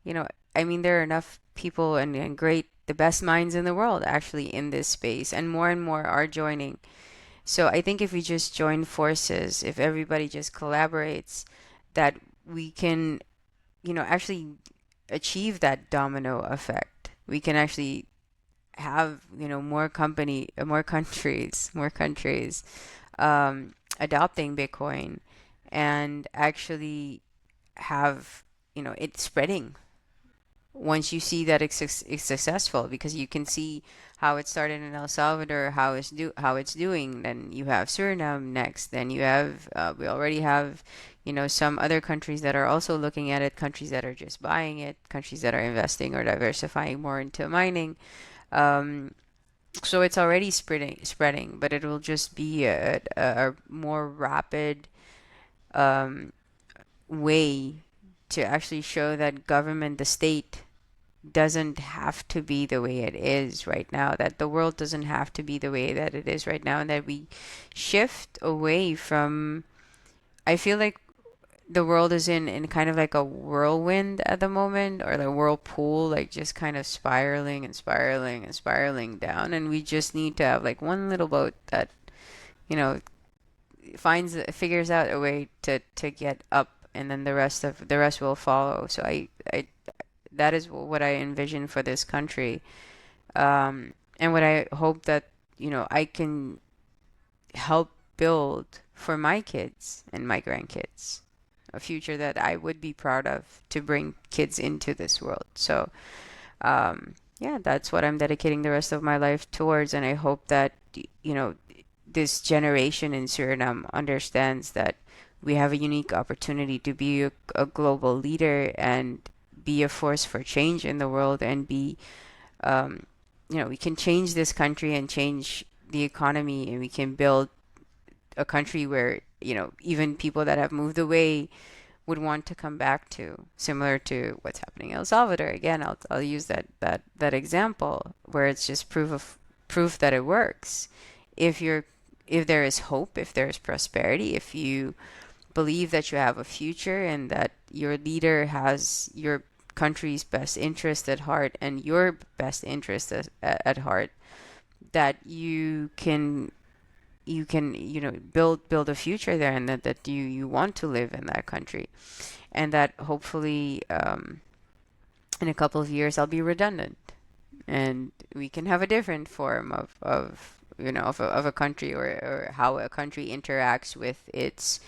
you know, I mean, there are enough people and great, the best minds in the world actually in this space, and more are joining. So I think if we just join forces, if everybody just collaborates, that we can, actually achieve that domino effect. We can actually have, more countries adopting Bitcoin and actually have, it spreading once you see that it's successful because you can see how it started in El Salvador, how it's doing. Then you have Suriname next. Then you have we already have some other countries that are also looking at it, countries that are just buying it, countries that are investing or diversifying more into mining. Um, so it's already spreading, but it will just be a more rapid um, way to actually show that government, the state, doesn't have to be the way it is right now, that the world doesn't have to be the way that it is right now, and that we shift away from. I feel like the world is in kind of like a whirlwind at the moment, or the whirlpool, like just kind of spiraling and spiraling and spiraling down, and we just need to have like one little boat that, you know, figures out a way to get up, and then the rest will follow. So I that is what I envision for this country. And what I hope that, I can help build for my kids and my grandkids, a future that I would be proud of to bring kids into this world. So, yeah, that's what I'm dedicating the rest of my life towards. And I hope that, this generation in Suriname understands that we have a unique opportunity to be a global leader and be a force for change in the world and be um, we can change this country and change the economy, and we can build a country where, even people that have moved away would want to come back to, similar to what's happening in El Salvador. Again, I'll use that example where it's just proof that it works. If you're if there is hope, if there is prosperity, if you believe that you have a future and that your leader has your country's best interest at heart and your best interest at heart, that you can build a future there, and that you want to live in that country, and that hopefully in a couple of years I'll be redundant and we can have a different form of a country, or how a country interacts with its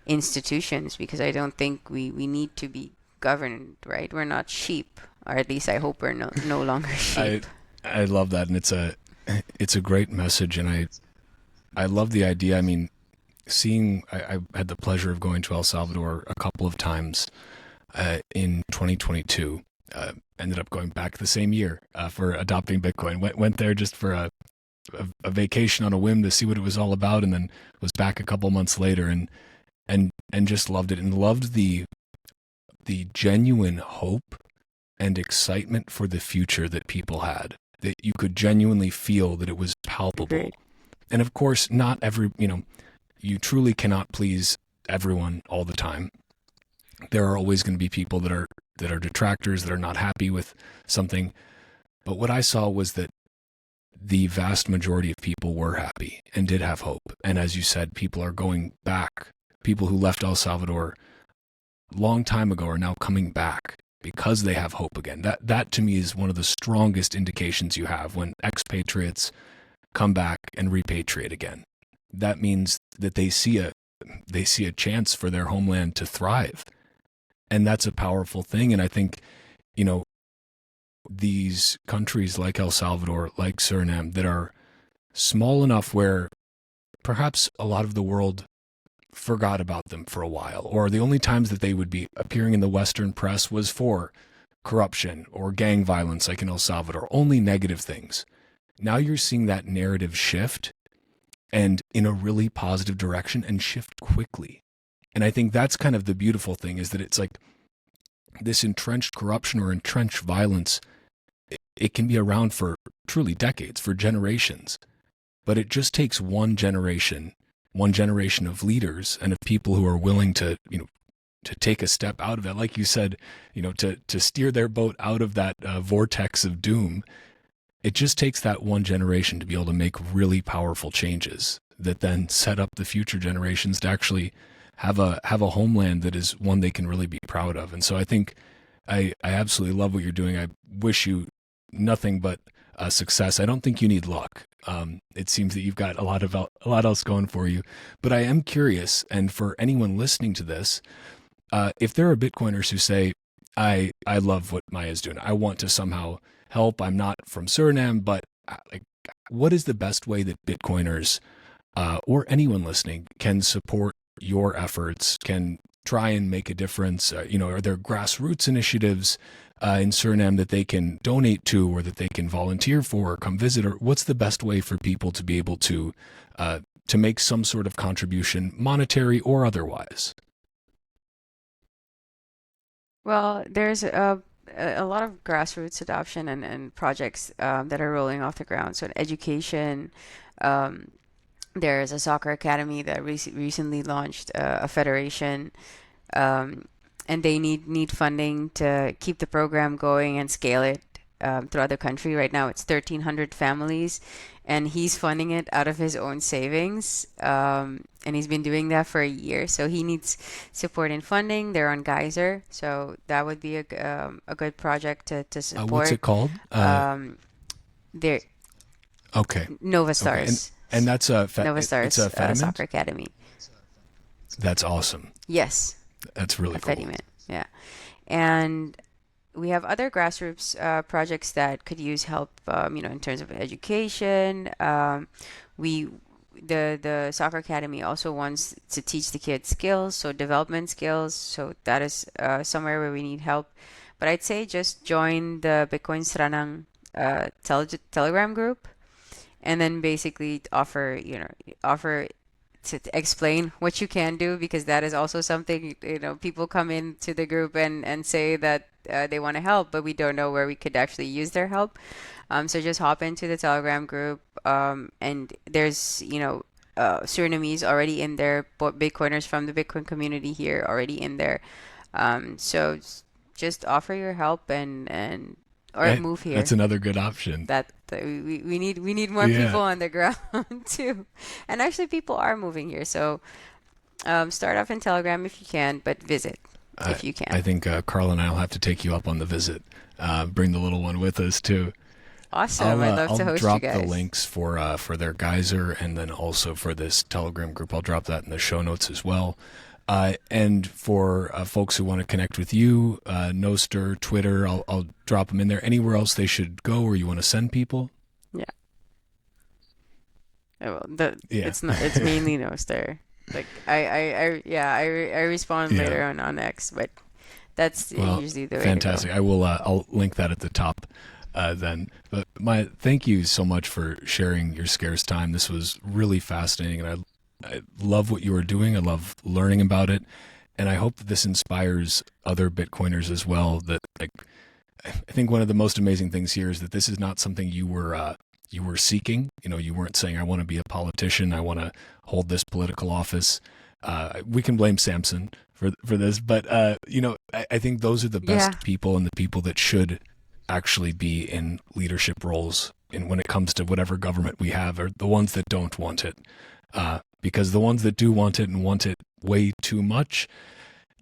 institutions, because I don't think we need to be governed, right? We're not sheep, or at least I hope we're no longer I sheep. I love that, and it's a great message, and I love the idea. I mean, I had the pleasure of going to El Salvador a couple of times in 2022. Ended up going back the same year for adopting Bitcoin. Went there just for a vacation on a whim to see what it was all about, and then was back a couple months later, and just loved it, and loved the genuine hope and excitement for the future that people had. That you could genuinely feel that it was palpable. Agreed. And of course, not every, you truly cannot please everyone all the time. There are always going to be people that are detractors, that are not happy with something. But what I saw was that the vast majority of people were happy and did have hope. And as you said, people are going back. People who left El Salvador a long time ago are now coming back because they have hope again. That to me is one of the strongest indications you have when expatriates come back and repatriate again. That means that they see a chance for their homeland to thrive. And that's a powerful thing. And I think, these countries like El Salvador, like Suriname, that are small enough where perhaps a lot of the world forgot about them for a while, or the only times that they would be appearing in the Western press was for corruption or gang violence, like in El Salvador, only negative things. Now you're seeing that narrative shift, and in a really positive direction, and shift quickly. And I think that's kind of the beautiful thing, is that it's like this entrenched corruption or entrenched violence, it can be around for truly decades, for generations. But it just takes one generation of leaders and of people who are willing to, to take a step out of that. Like you said, to steer their boat out of that vortex of doom. It just takes that one generation to be able to make really powerful changes that then set up the future generations to actually have a homeland that is one they can really be proud of. And so I think I absolutely love what you're doing. I wish you nothing but success. I don't think you need luck. It seems that you've got a lot else going for you. But I am curious, and for anyone listening to this, if there are Bitcoiners who say, I love what Maya's doing, I want to somehow help. I'm not from Suriname, but like, what is the best way that Bitcoiners or anyone listening can support your efforts, can try and make a difference? Are there grassroots initiatives in Suriname that they can donate to, or that they can volunteer for, or come visit? Or what's the best way for people to be able to make some sort of contribution, monetary or otherwise? Well, there's a lot of grassroots adoption and projects that are rolling off the ground. So in education, um, there's a soccer academy that recently launched a federation, um, and they need funding to keep the program going and scale it throughout the country. Right now, it's 1,300 families, and he's funding it out of his own savings. And he's been doing that for a year. So he needs support in funding. They're on Geyser, so that would be a good project to What's support. it called? Um, they're Okay. Nova Okay. Stars, And that's Nova it's a Stars Fediment? Soccer Academy. That's awesome. Yes, That's a really cool. Fediment. Yeah, and we have other grassroots projects that could use help, in terms of education. We the soccer academy also wants to teach the kids skills, so development skills. So that is somewhere where we need help. But I'd say just join the Bitcoin Sranang Telegram group, and then basically offer to explain what you can do, because that is also something, people come into the group and say that they want to help, but we don't know where we could actually use their help. So just hop into the Telegram group, and there's, Surinamese already in there, Bitcoiners from the Bitcoin community here already in there. So just offer your help and or move That's here. another good option. We need more Yeah. people on the ground too, and actually people are moving here. So start off in Telegram if you can, but visit I if you I can. think Carl and I will have to take you up on the visit. Bring the little one with us too. Awesome! I'd love I'll to host you drop the guys. links for their geyser, and then also for this Telegram group. I'll drop that in the show notes as well. And for folks who want to connect with you, Nostr, Twitter, I'll drop them in there. Anywhere else they should go, or you want to send people? Yeah. Well, Yeah. it's not. It's mainly Nostr. Like yeah, I respond Yeah. later on X, but that's Well, usually the way to go. fantastic. I will. I'll link that at the top. Then, but thank you so much for sharing your scarce time. This was really fascinating, and I love what you are doing. I love learning about it, and I hope that this inspires other Bitcoiners as well. That, like, I think one of the most amazing things here is that this is not something you were seeking. You weren't saying, I want to be a politician, I want to hold this political office. We can blame Samson for this, but I think those are the Yeah. best people, and the people that should actually be in leadership roles. And when it comes to whatever government we have, are the ones that don't want it, because the ones that do want it, and want it way too much,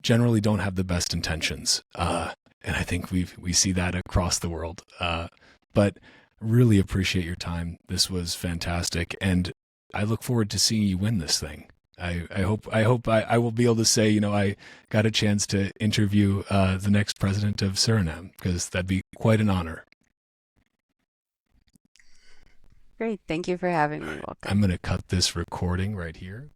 generally don't have the best intentions. And I think we see that across the world. But really appreciate your time. This was fantastic, and I look forward to seeing you win this thing. I hope I will be able to say, I got a chance to interview the next president of Suriname, because that'd be quite an honor. Great. Thank you for having All me. right, I'm Welcome. going to cut this recording right here.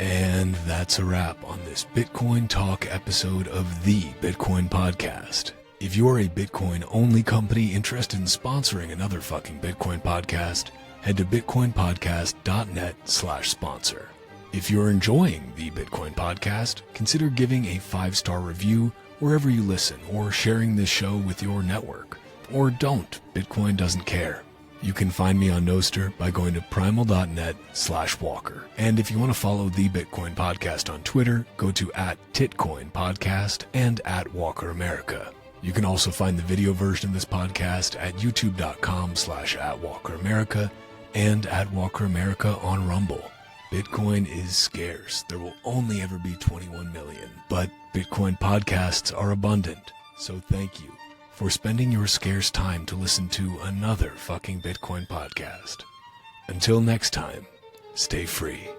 And that's a wrap on this Bitcoin Talk episode of the Bitcoin Podcast. If you're a Bitcoin-only company interested in sponsoring another fucking Bitcoin podcast, head to bitcoinpodcast.net/sponsor. If you're enjoying the Bitcoin Podcast, consider giving a 5-star review wherever you listen or sharing this show with your network. Or don't. Bitcoin doesn't care. You can find me on Nostr by going to primal.net/walker. And if you want to follow the Bitcoin Podcast on Twitter, go to @TitcoinPodcast and @WalkerAmerica. You can also find the video version of this podcast at youtube.com/@WalkerAmerica and @WalkerAmerica on Rumble. Bitcoin is scarce. There will only ever be 21 million, but Bitcoin podcasts are abundant. So thank you for spending your scarce time to listen to another fucking Bitcoin podcast. Until next time, stay free.